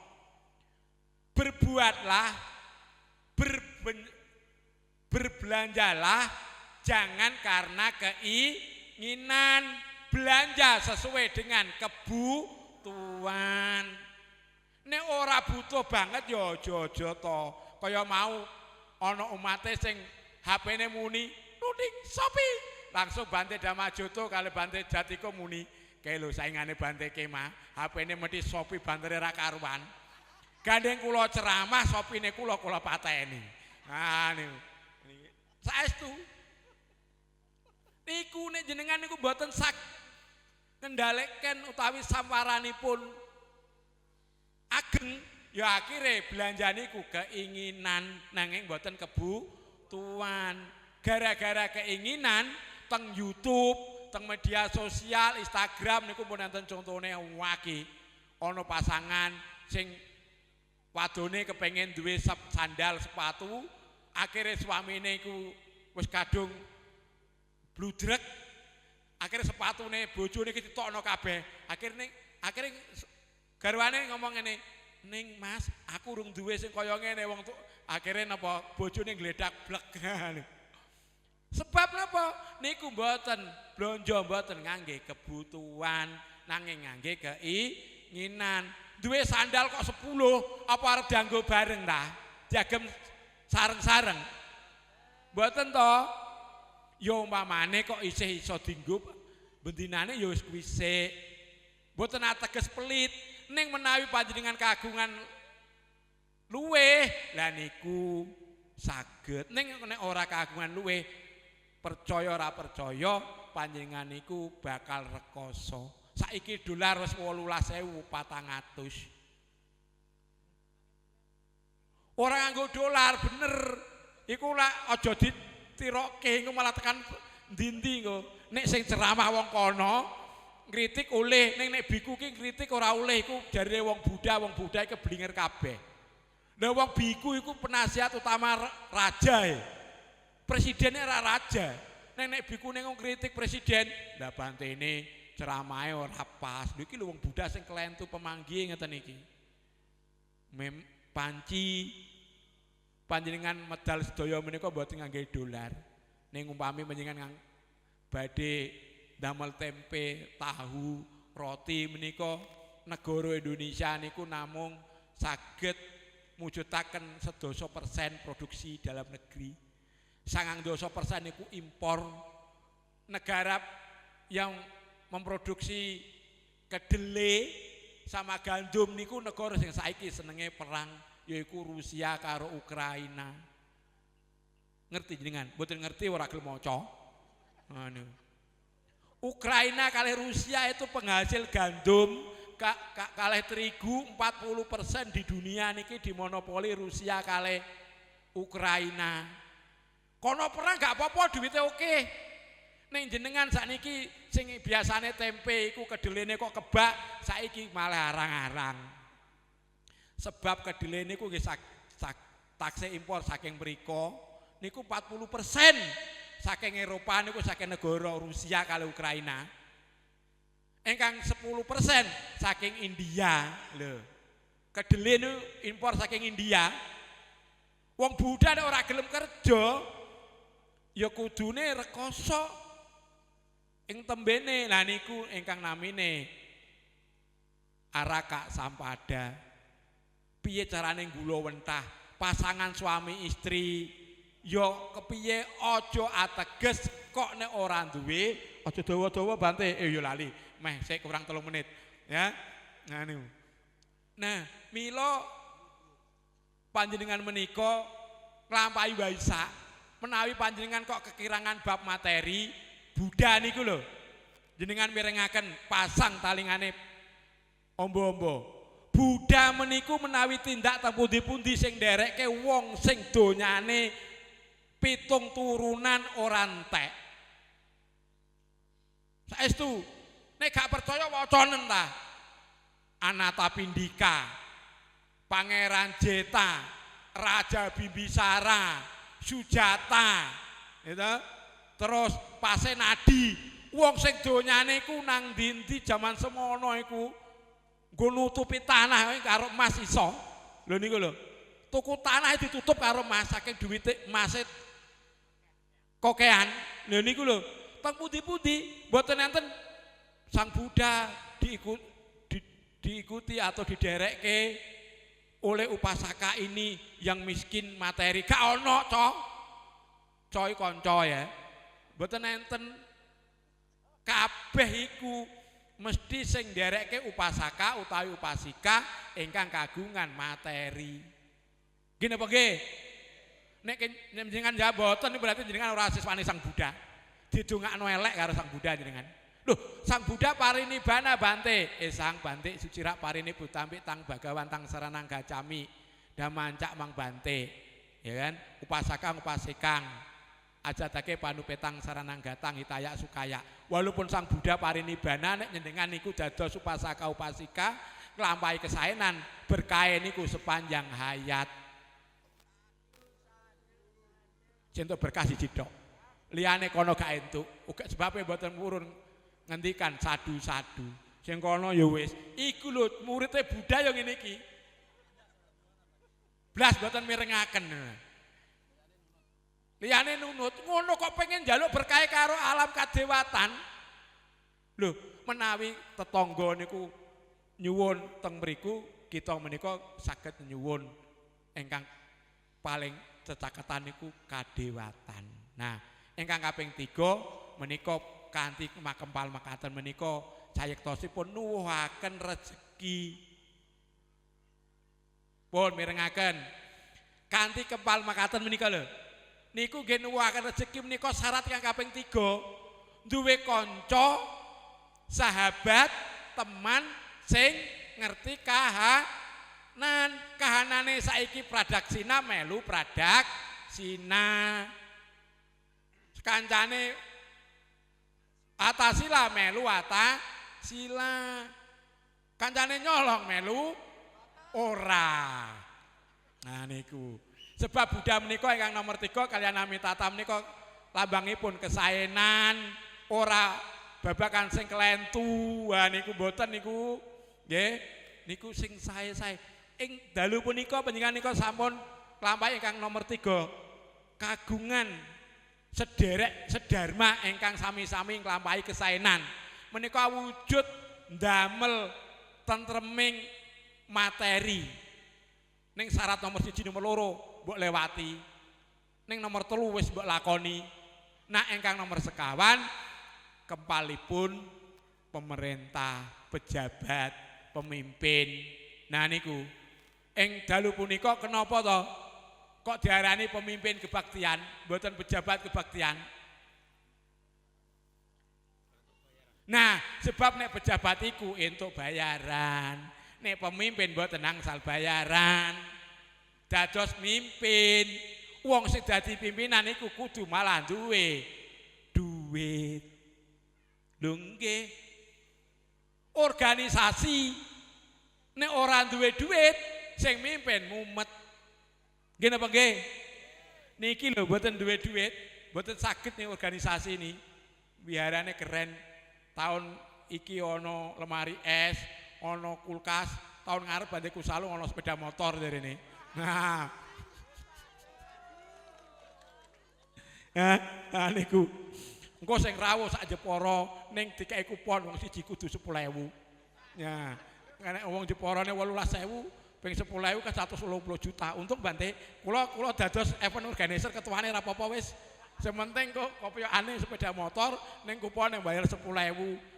Berbuatlah, berbelanjalah jangan karena keinginan, belanja sesuai dengan kebutuhan. Nek ora butuh banget ya aja-aja to. Kaya mau ana umate sing HP-ne muni nuting Shopee, langsung Bante Damajoto kali Bante Jatiko muni kae lho saingane Bante Kemah, HP-ne mesti Shopee bantere ra karuan. Gandeng kula ceramah Shopee-ne kula pateni. Nah niku. Saestu niku nek jenengan niku mboten sak ngendhaleken utawi samparanipun ageng ya akhire belanja niku keinginan nanging mboten kebutuhan. Gara-gara keinginan teng YouTube, teng media sosial, Instagram niku pun enten contone waki. Ana pasangan sing wadone kepengin duwe sandal sepatu, akhirnya suamine iku wis kadung bludrek, akhirnya sepatune bojone iki ditokno kabeh. Akhirnya garwane ngomong ngene, "Ning Mas, aku urung duwe sing kaya ngene wong." Akhirnya napa bojone ngledak blek. Sebab napa? Niku mboten blonjo mboten ngangge kebutuhan, nanging ngangge keinginan. Duwe sandal kok 10, apa arep dianggo bareng ta? Diagem sareng-sareng. Mboten to? Ya umpamane kok isih iso dienggo bendinane ya wis kuwi sik. Mboten ateges pelit, ning menawi panjenengan kagungan luweh, lah niku saged. Ning nek ora kagungan luweh, percaya ora percaya panjenengan niku bakal rekoso. Saiki dolar wis 18.400. Ora nganggo dolar bener. Iku lak aja ditirokke engko malah tekan ndi-ndi engko. Nek sing ceramah wong kono ngritik oleh, ning nek biku ki ngritik ora oleh iku jarine wong Buddha iki keblinger kabeh. Lah wong biku iku penasihat utama raja. Presidennya ora raja. Nek biku ning ngritik presiden, lah bantene ceramahe ora pas. Lho iki lho wong Buddha sing kelentu pemanggi ngeten iki. Panci panjenengan medal sedaya menika mboten ngangge dolar. Ning umpami panjenengan badhe damel tempe, tahu, roti menika negara Indonesia niku namung saged mujudaken 10% produksi dalam negeri. 90% niku impor. Negara yang memproduksi kedelai sama gandum niku negara sing saiki senenge perang yaiku Rusia karo Ukraina. Ngerti jenengan? Mboten ngerti ora gelem maca. Anu. Ukraina kali Rusia itu penghasil gandum kalih terigu 40% di dunia niki dimonopoli Rusia kali Ukraina. Kono perang gak apa-apa duwite oke. Ning jenengan sakniki sing biasane tempe iku kedelene kok kebak, saiki malah arang-arang. Sebab kedelene niku nggih takse impor saking mriko niku 40% saking Eropa niku saking negara Rusia kali Ukraina. Engkang 10% saking India lho. Kedelene impor saking India. Wong Buddha nek ora gelem kerja ya kudune rekoso ing tembene. Lah niku ingkang namine Araka Sampada. Piye carane nggula wentah pasangan suami istri ya kepiye aja ateges kok nek ora duwe aja dawa-dawa Bante ya lali meh sik kurang 3 menit ya. Nah mila panjenengan menika nglampahi Waisak menawi panjenengan kok kekirangan bab materi Buddha niku lho jenengan mirengaken pasang talingane ombo-ombo. Buddha meniku menawi tindak teng pundi-pundi sing nderekke wong sing donyane pitung turunan ora entek. Saestu nek gak percaya wacanen ta. Anatapindika, Pangeran Jeta, Raja Bimbisara, Sujata, gitu. Terus Pasenadi, wong sing donyane iku nang ndi-ndi jaman semono iku nggo nutupi tanah karo emas iso. Lho niku lho. Tuku tanah ditutup karo emas saking duwite emase kokean. Lho niku lho. Teng pundi-pundi mboten enten Sang Buddha diikuti atau diderekke oleh upasaka ini yang miskin materi. Gak ono, coy konco ya. Mboten enten, kabeh iku mesti sing nderekke upasaka utawi upasika ingkang kagungan materi. Gini apa nggih? Nek jenengan jawab mboten berarti jenengan ora siswane Sang Buddha. Didongakno elek karo Sang Buddha jenengan. Loh, Sang Buddha parinibbana Bante. Sang Bante sucirak parinibutampi tang bagawan tang saranang gacami. Damancak mang Bante. Ya kan? Upasakang upasikang. Ajatake panupetang saranang gatang hitaya sukaya. Walaupun Sang Buddha parinibbana nek njenengan niku dados upasaka upasika nglampahi kesaenan berkah niku sepanjang hayat. Jentuk berkah siji tok. Liyane kono gak entuk. Uga sebabe mboten purun ngendikan sadu-sadu. Sing kono ya wis. Iku lho muridé Buddha ya ngene iki. Blas mboten mirengaken. Liyane nunut, ngono kok pengen njaluk berkah karo alam kadewatan. Lho, menawi tetangga niku nyuwun teng mriku, kita menika saged nyuwun ingkang paling cecakatan niku kadewatan. Nah, ingkang kaping 3 menika kanthi makempal makaten menika cayektosipun nuwuhaken rejeki. Pun mirengaken. Kanthi kempal makaten menika lho. Niku nggih nuwuhaken rejeki menika syarat yang kaping 3. Duwe kanca, sahabat, teman sing ngerti kahanane saiki pradaksina melu pradaksina. Kancane atasila melu atasila. Kancane nyolong melu ora. Nah niku. Sebab Buddha menika ingkang nomor 3 kaliyan Amitabha menika lambangipun kesaenan, ora babakan sing kelentu. Wah niku mboten niku. Nggih, niku sing sae-sae. Ing dalu punika panjenengan nika sampun nglampahi ingkang nomor 3. Kagungan sederek sedharma ingkang sami-sami nglampahi kesaenan menika wujud ndamel tentreming materi. Ning syarat nomor 1 nomor 2 mbok lewati, ning nomor 3 wis mbok lakoni. Nah ingkang nomor 5 kempalipun pemerintah, pejabat, pemimpin. Nah niku ing dalu punika kenapa to? Kok diarani pemimpin kebaktian, mboten pejabat kebaktian? Nah, sebab nek pejabat iku entuk bayaran, nek pemimpin mboten angsal bayaran. Dados mimpin, wong sing dadi pimpinan iku kudu malah duwe duit. Lho nggih. Organisasi nek ora duwe duit, sing mimpin mumet. Nggih napa nggih? Niki lho mboten duwe duit, mboten saged nih organisasi ini. Biarane keren. Tahun iki ana lemari es, ana kulkas, tahun ngarep bandhe kusalu ana sepeda motor derene. Nah. Nah niku. Engko sing rawuh sak Jepara ning dikeki kupon wong siji kudu 10.000. Ya, nek wong Jeparane 18.000 ping 10.000 kan 120 juta. Untung Bante, kula dados event organizer ketuane ra apa-apa wis. Sing penting kok kopyokane sepeda motor ning kupon yang bayar 10.000.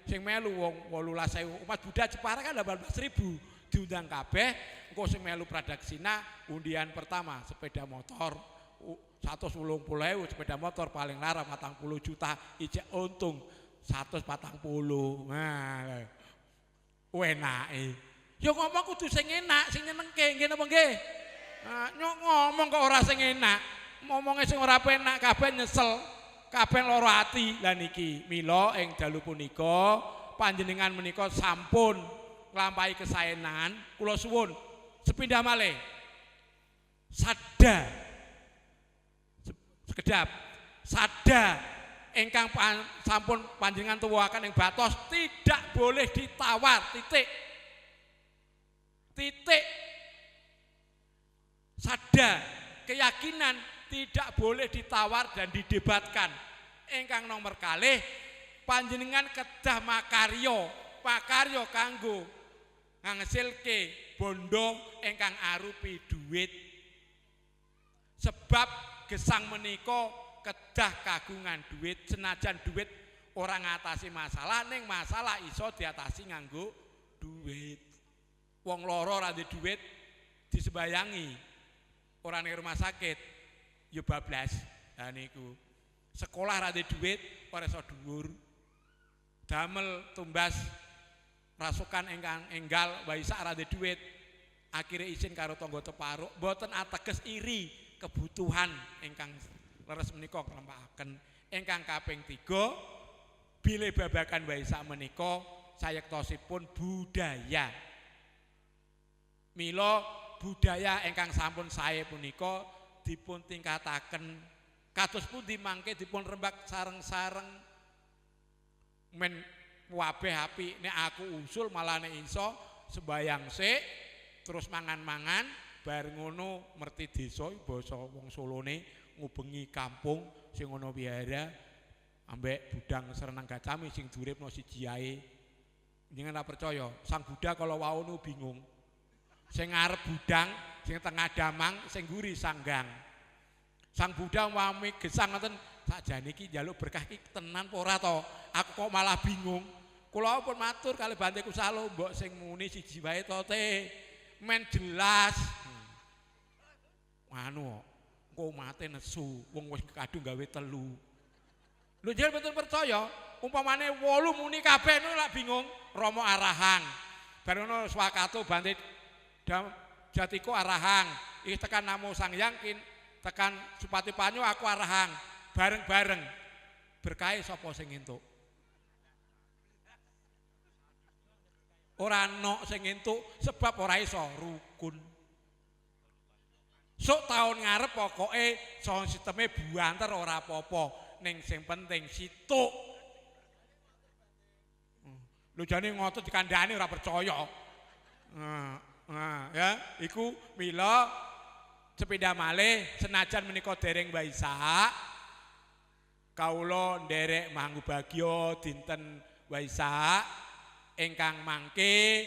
Sing melu wong 18.000. Umat Buddha Jepara kan 18.000. Diundang kabeh. Engko sing melu pradaksina undian pertama sepeda motor 180.000 sepeda motor paling larang 40 juta. Ijek untung 140. Nah. Enake. Ya ngomong kudu sing enak, sing nyenengke, nggih napa nggih? Nah, ngomong kok ora sing enak. momonge sing ora penak kabeh nyesel, kabeh lara ati. Lah niki mila ing dalu punika panjenengan menika sampun nglampahi kesaenan, kula suwun sepindah malih. Sada sekedap sada ingkang sampun panjenengan tuwuhaken ing batos tidak boleh ditawar, titik. Sada keyakinan tidak boleh ditawar dan didebatkan. Ingkang nomor kalih panjenengan kedah makarya kanggo ngasilke bondo ingkang arupi duit. Sebab gesang menika kedah kagungan duit, senajan duit ora ngatasi masalah, ning masalah iso diatasi nganggo duit. Wong loro ora duwe duit disembayangi. Ora ning rumah sakit ya bablas. Lah niku. Sekolah ora duwe duit ora iso dhuwur. Damel tumbas rasukan ingkang enggal Waisak ora duwe duit. Akhire isin karo tangga teparuk, mboten ateges iri kebutuhan ingkang leres menika klempakaken. Ingkang kaping 3 bilih babagan Waisak menika sayektosipun budaya. Mila budaya ingkang sampun sae punika dipun tingkataken kados pundi mangke dipun rembak sareng-sareng men wabeh apik nek aku usul malah nek iso sembayang sik terus mangan-mangan bareng ngono merti desa basa wong Solone ngubengi kampung sing ana wihara ambek budang Serenang Gacami sing duripno siji ae. Jenengan ora percaya, Sang Buddha kala wau nu bingung. Sing ngarep budang, sing tengah damang, sing nguri sanggang. Sang Buddha wami gesang ngoten, sakjane iki njaluk berkah iki tenan apa ora to? Aku kok malah bingung. Kula pun matur kalih Bante Kusalo, mbok sing muni siji wae to te. Men jelas. Anu kok mate nesu, wong wis kadung gawe 3. Lho jenengan betul percaya, umpamane 8 muni kabeh niku lak bingung, Rama arahang. Bar ngono swakato Bante Jatiko arahang, iki tekan Namo Sang Hyang tekan Supati Panyu aku arahang. Bareng-bareng berkahe sapa sing entuk? Ora nok sing entuk sebab ora iso rukun. Sok tahun ngarep pokoke sound sisteme buanter ora apa-apa, ning sing penting situk. Lho jane ngotot dikandhani ora percaya. Ya, iku mila sepindah malih senajan menika dereng Waisak kawula nderek manggubagya dinten Waisak ingkang mangke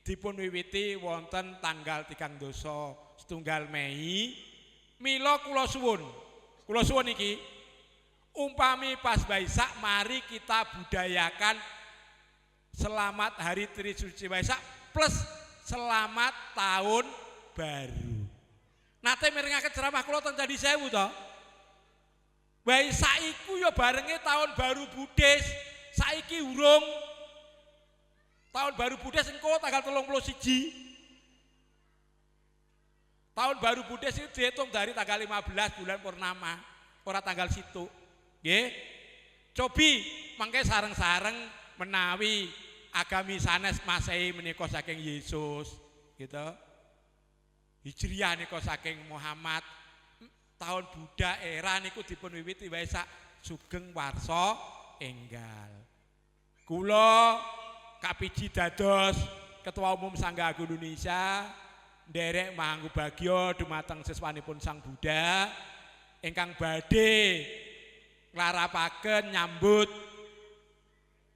dipun wiwiti wonten tanggal 3 setunggal Mei. Mila kula suwun iki umpami pas Waisak mari kita budayakan selamat hari Trisuci Waisak plus selamat tahun baru. Nate mirengaken ceramah kula teng Candi Sewu to. Waisak iku ya barenge tahun baru Buddhis. Saiki urung. Tahun baru Buddhis engko tanggal 31. Tahun baru Buddhis itu dihitung dari tanggal 15 bulan purnama, ora tanggal situ. Nggih. Cobi mangke sareng-sareng menawi agami sanes Masehi menika saking Yesus, gitu. Hijriah niku saking Muhammad. Tahun Buddha era niku dipun wiwiti Waisak sugeng warsa enggal. Kula kapiji dados Ketua Umum Sangga Agung Indonesia nderek manggubagya dumateng siswanipun Sang Buddha ingkang badhe nglarapaken nyambut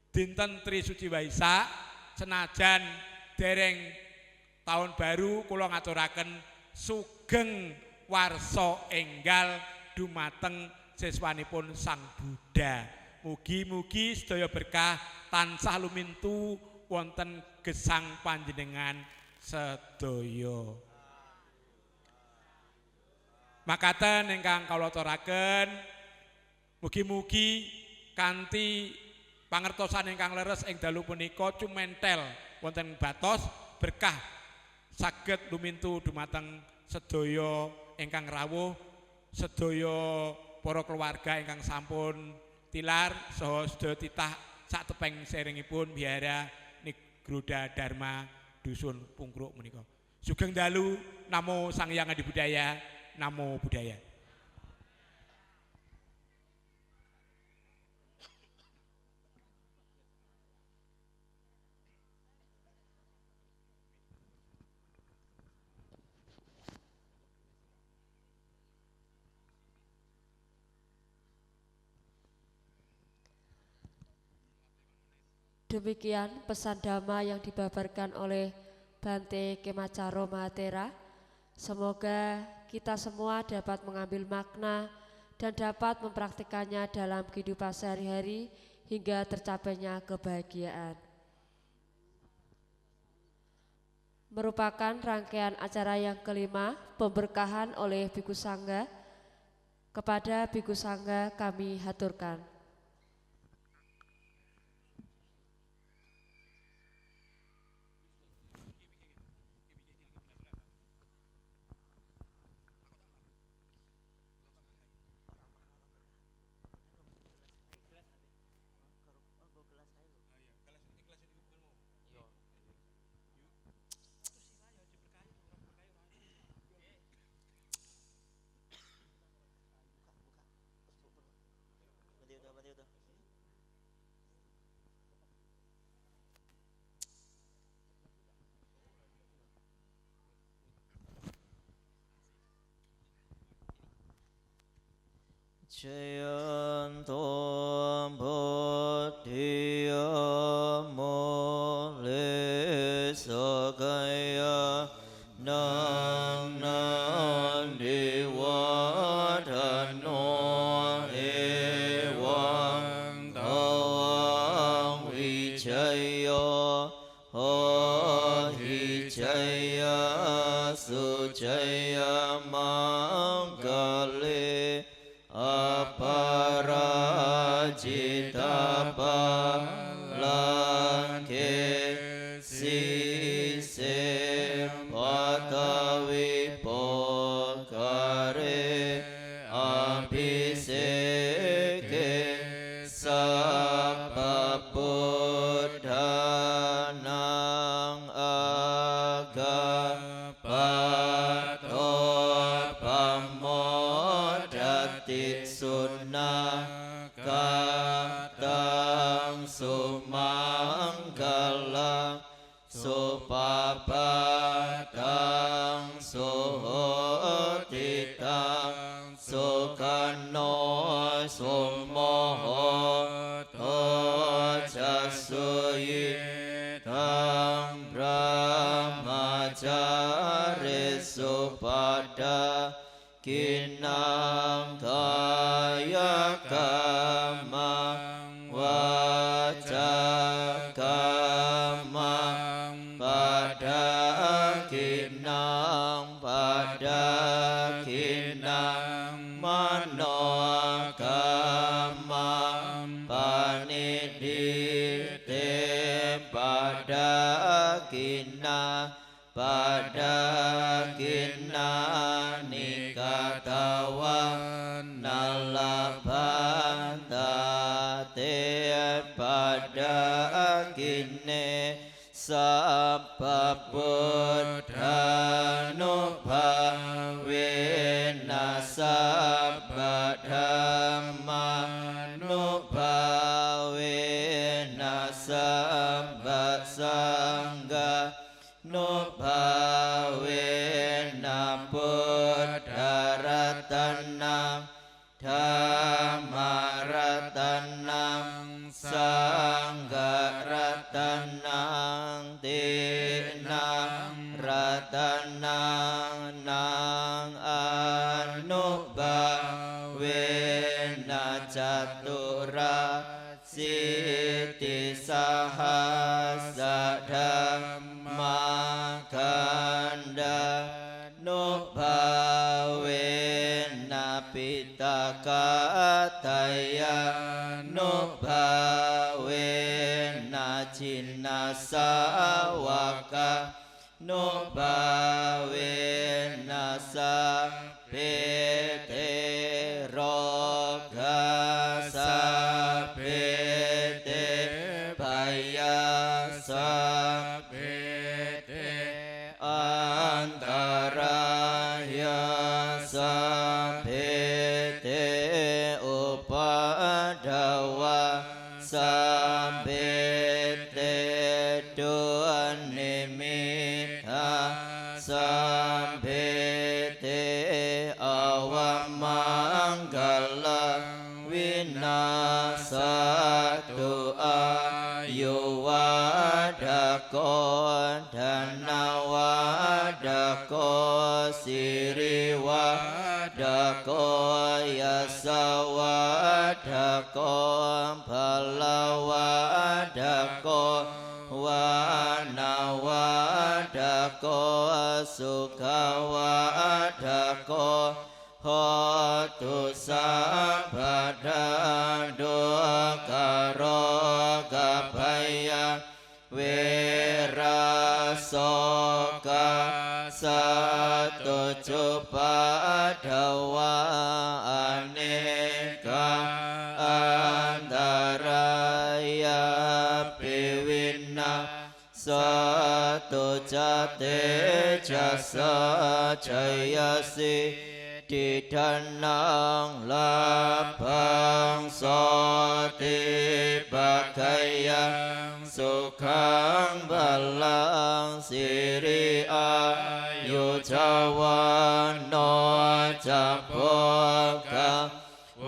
dinten Trisuci Waisak senajan dereng tahun baru kula ngaturaken sugeng warsa enggal dumateng siswanipun Sang Buddha. Mugi-mugi sedaya berkah tansah lumintu wonten gesang panjenengan sedaya. Makaten ingkang kawula aturaken mugi-mugi kanthi pangertosan ingkang leres ing dalu punika cumentel wonten batos berkah saged lumintu dumateng sedaya ingkang rawuh sedaya para keluarga ingkang sampun tilar saha sedaya titah sak tepeng seringipun biara Nigroda Dharma Dusun Pungkruk menika. Sugeng dalu, namo Sang Hyang Adi Budaya, namo budaya. Demikian pesan dhamma yang dibabarkan oleh Bante Kemacaro Mahatera. Semoga kita semua dapat mengambil makna dan dapat mempraktikannya dalam kehidupan sehari-hari hingga tercapainya kebahagiaan. Merupakan rangkaian acara yang kelima, pemberkahan oleh Bhikkhu Sangga. Kepada Bhikkhu Sangga kami haturkan. Jayantam Bodhiya Mole Sakaya Nang Nandiwadhano Ewang Tawang Wijaya Hijaya Sujaya Manggale Aparajita Palangke Sise Patawi Pokare Abhiseke Sababudhanang Agapato Pamodati Sunnah Katang Sumanggalang Supapatang Suhotitang Sukano Sumoho Tojasuyitang Brahmacari Supada Kinang Kaya Kamang Waca Kamang Pada Kinang Mano Kamang Panidite Pada Kinang Nikatawa Nalabanta Te Pada Kine Sababudhanubhavena Sabadhammanubhavena Sabasangha Nubhavena Buddharatanam Dhammaratanam Sangharatanam Tinam Ratanam Nang Anubhavena Catura Siti Sahasa Dhammaganda Nubhavena Pitakataya Nubhavena Cinnasawaka Nubhavena Sapete งคลังวินาศตุอายุวัฏโกธนวัฏโกสิริวัฏโกยสวัฏโกภลวัฏโกวานวัฏโกสุขวัฏโกโหตุสัพพทาดุกโรกภัยเวราโสกสัตตุจุปัฏฐวาอเนกอันตรายปิวินาสัตตุจเตจัสสะชัยสิทิทันนังลาภังโสติปัคขยังสุขังบัลลังก์สิริอายุชวันโนจะโภคะ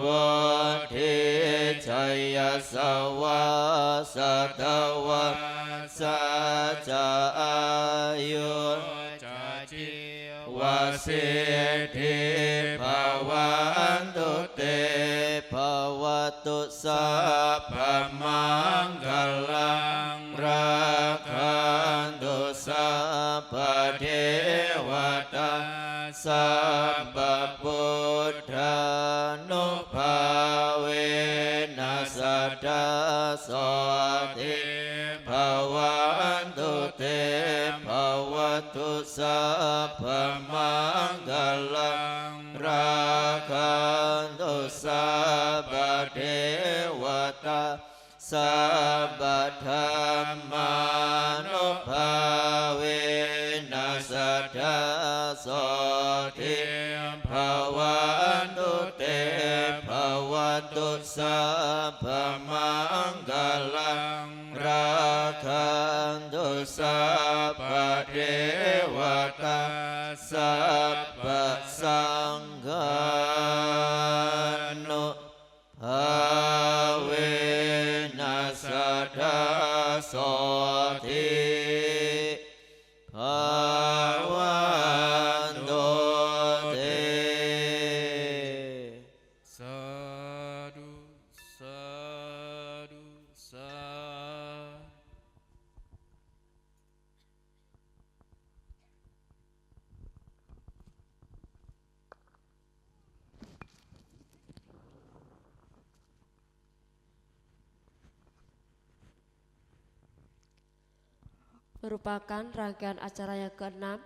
วัฏทิชัยสวัสตวะสัจจะอายุวสิทธิภวันตุเตภวตุสัพพมังคลังราคันตุสัพพเทวตาสัพพพุทธานุภาเวนัสสะโสติภวันตุเตภวตุสัพพมังคลังราคันตุสัพพเทวตาสัพพธรรมานุภาเวนัสสะโสติภวันตุเตภวตุสัพพมังคลังราคันตุสัพพเทวตาสัพพสังฆานุภาเวนัสสะโสติภวันตุเตสาธุสาธุสาธุ merupakan rangkaian acara yang ke-6,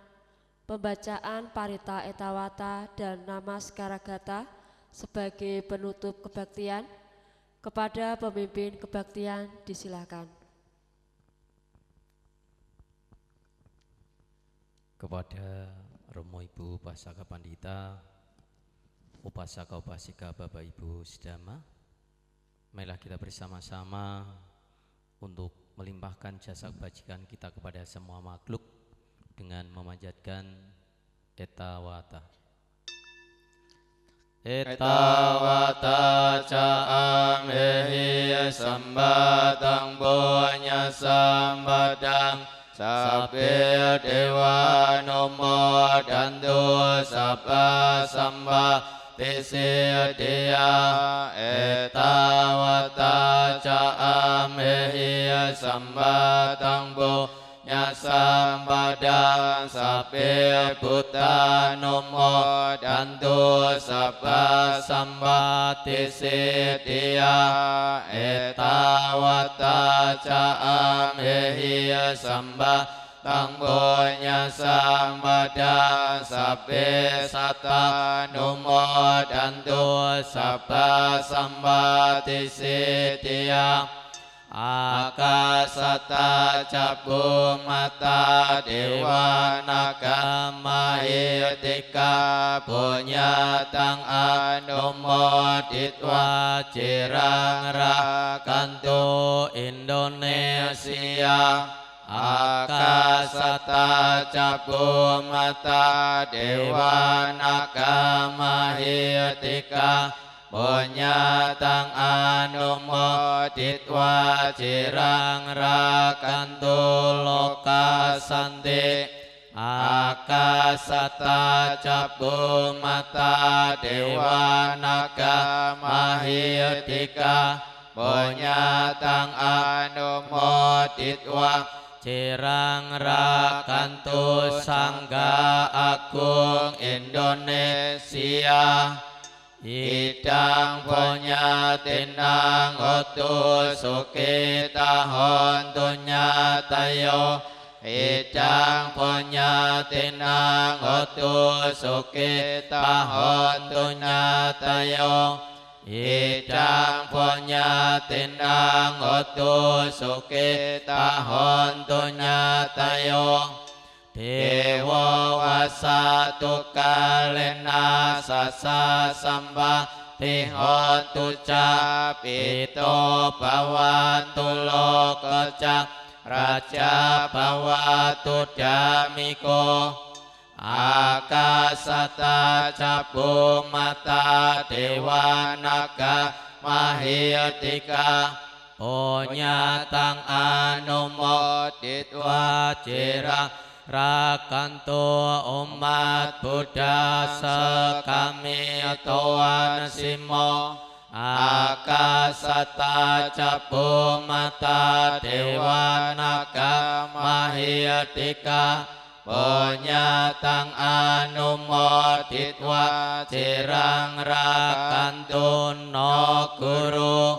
pembacaan Parita Etawata dan Namaskaragata sebagai penutup kebaktian. Kepada pemimpin kebaktian disilakan. Kepada Romo Ibu Pasaka Pandita, Upasaka Upasika Bapak Ibu Sidama, marilah kita bersama-sama untuk melimpahkan jasa kebajikan kita kepada semua makhluk dengan memanjatkan Etawata. Etawata ca amehi sambatang punya sambadang sabe dewa nomo dandu sabba samba Tisiya etawata ca amehi sambatang punya sambadang sabe buta nomo dandu sabba samba Tisiya etawata ca amehi sambatang punya sambadang sabe sata numo dandu sabba sambati sitiya akasata cabu mata dewa nakama itika punya tang anumo ditwa cirang rakanto Indonesia Akasata Cabu Mata Dewa Naga Mahiytika Punyatang Anumoditwa Cirang Rakantu Loka Santi Akasata Cabu Mata Dewa Naga Mahiytika Punyatang Anumoditwa Cirang Rakantu Sangga Agung Indonesia Idang Punyatinang Hotu Sukita Hontunya Tayo Idang Punyatinang Hotu Sukita Hontunya Tayo Idang Punyatinang Hotu Sukita Hontunya Tayo Dewa Wasatu Kalena Sasa Samba Tihotu Capito Bawantu Lokocak Raja Bawatu Damiko Akasata Cabu Mata Dewa Naga Mahiytika Punyatang Anumoditwa Cirang Rakantu umat Buddha sekami tuan simo Akasata Cabu Mata Dewa Naga Mahiytika Punyatang Anumoditwa Cirang Rakantu no Guru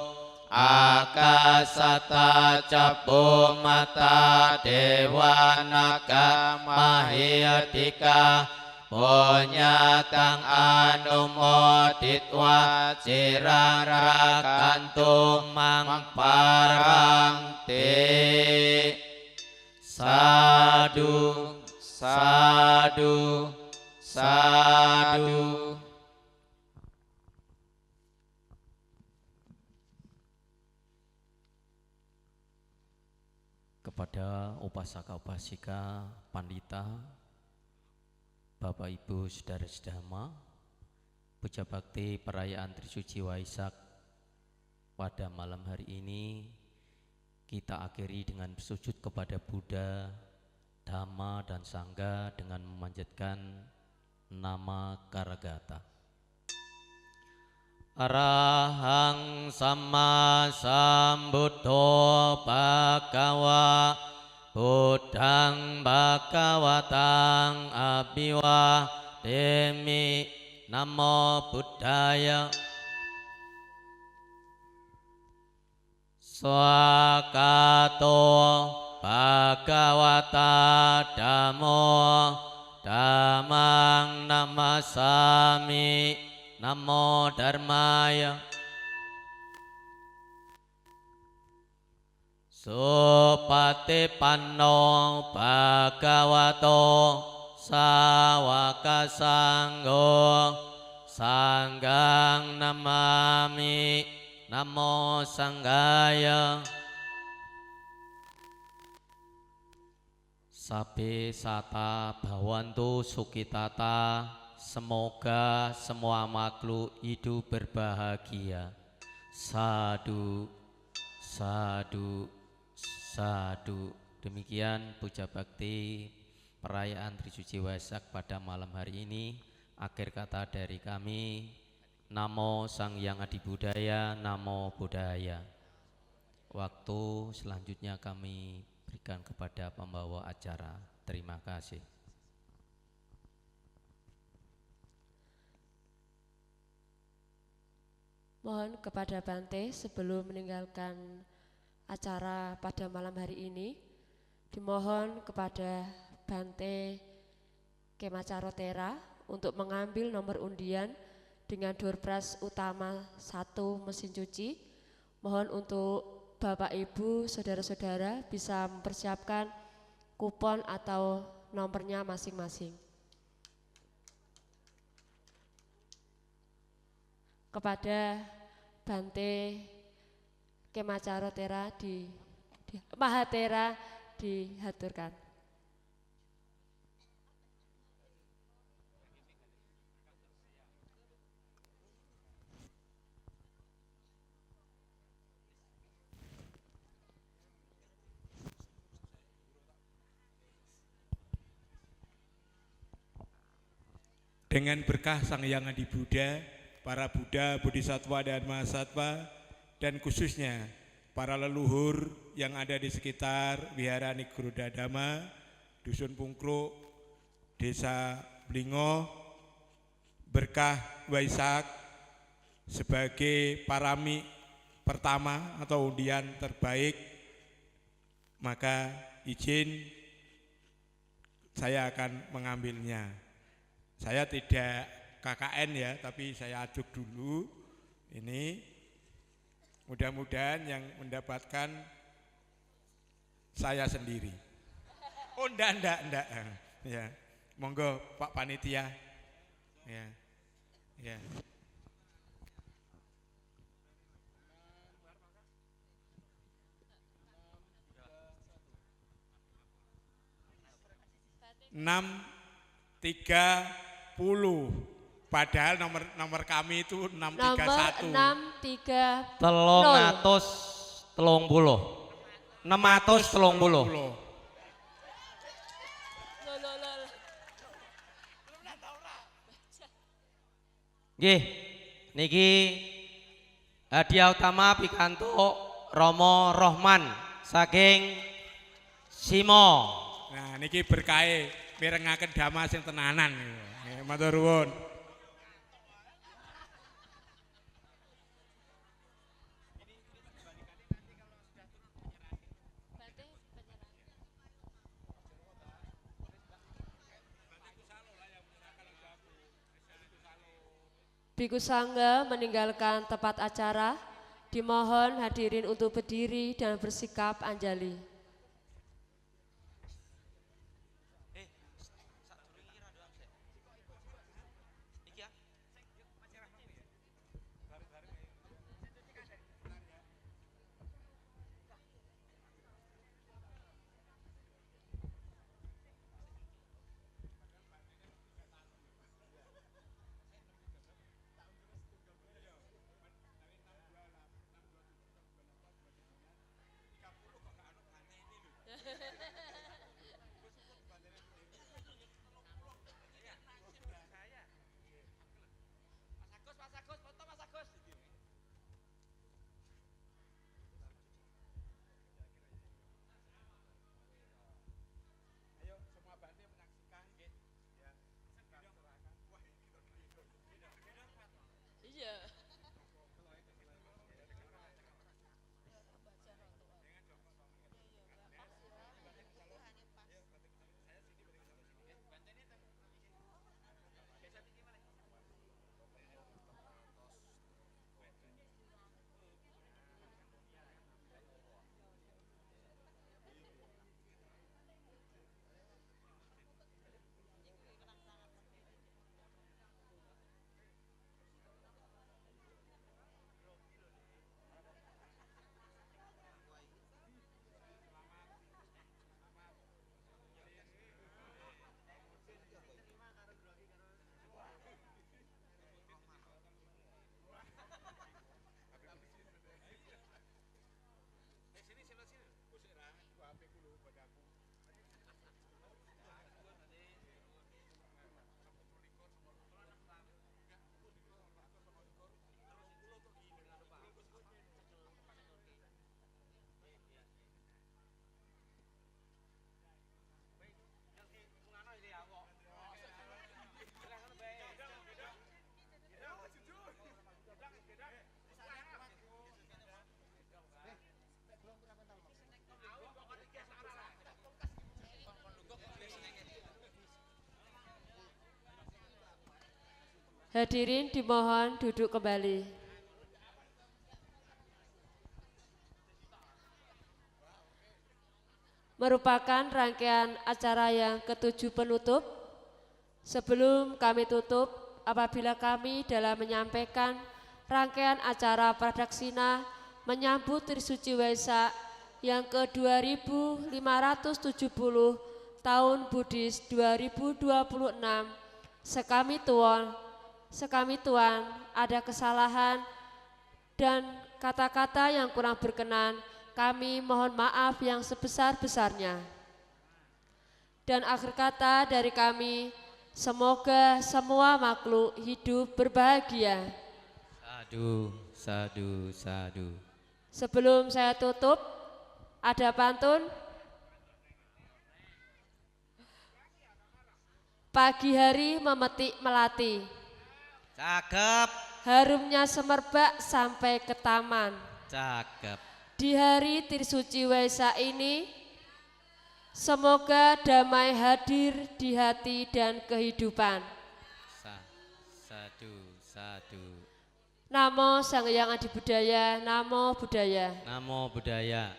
Akasata Cabu Mata Dewa Naga Mahiytika Punyatang Anumoditwa Cirang Rakantu Mangparanti Sadu Sadu Sadu Kepada upasaka-upasika, pandita, Bapak Ibu Saudara Sedama, puja bakti perayaan Trisuci Waisak pada malam hari ini kita akhiri dengan sujud kepada Buddha, Dhamma dan Sangha dengan memanjatkan nama Karagata. Arahang Sama Sambuddho Bhagava Buddhang Bhagawatang Abhiwademi Namo Buddhaya Swakato Bhagavata Dhammo Dhammang Namasami Namo Dharmaya Supatipanno Bhagavato Sawaka Sangho Sanggang Namami Namo Sanghaya Sabe sata bhawantu sukitata. Semoga semua makhluk hidup berbahagia. Sadu, sadu, sadu. Demikian puja bakti perayaan Trisuci Waisak pada malam hari ini. Akhir kata dari kami, Namo Sang Hyang Adibudaya, Namo Buddhaya. Waktu selanjutnya kami berikan kepada pembawa acara. Terima kasih. Mohon kepada Bante sebelum meninggalkan acara pada malam hari ini, dimohon kepada Bante Kemacarotera untuk mengambil nomor undian dengan door prize utama 1 mesin cuci. Mohon untuk Bapak Ibu, saudara-saudara bisa mempersiapkan kupon atau nomornya masing-masing. Kepada Bante Kemacarotera di Mahatera dihaturkan. Dengan berkah Sang Hyang Adi Buddha, para Buddha, Bodhisattva dan Mahasatwa, dan khususnya para leluhur yang ada di sekitar Wihara Nigrodha Dhamma, Dusun Pungkruk, Desa Blingo, berkah Waisak sebagai parami pertama atau undian terbaik, maka izin saya akan mengambilnya. Saya tidak KKN ya, tapi saya ajuk dulu. Ini mudah-mudahan yang mendapatkan saya sendiri. Oh enggak. Ya, monggo Pak Panitia. Ya. 630, padahal nomor kami itu 631. Nomor 630. 630. Nggih, niki hadiah utama pikantuk Romo Rohman saking Simo. Nah niki berkahe mirengaken dhamma sing tenanan. Matur nuwun. Biku Sangga meninggalkan tempat acara, dimohon hadirin untuk berdiri dan bersikap anjali. Hadirin dimohon duduk kembali. Merupakan rangkaian acara yang ketujuh penutup. Sebelum kami tutup, apabila kami dalam menyampaikan rangkaian acara pradaksina menyambut Trisuci Waisak yang ke-2570 tahun Buddhis 2026. Sekami Tuan, ada kesalahan dan kata-kata yang kurang berkenan, kami mohon maaf yang sebesar-besarnya. Dan akhir kata dari kami, semoga semua makhluk hidup berbahagia. Sadu, sadu, sadu. Sebelum saya tutup, ada pantun. Pagi hari memetik melati, Cakep, harumnya semerbak sampai ke taman. cakep. Di hari Trisuci Waisak ini, semoga damai hadir di hati dan kehidupan. Sadu, sadu. Namo Sang Hyang Adi Budaya, Namo Buddhaya. Namo Buddhaya.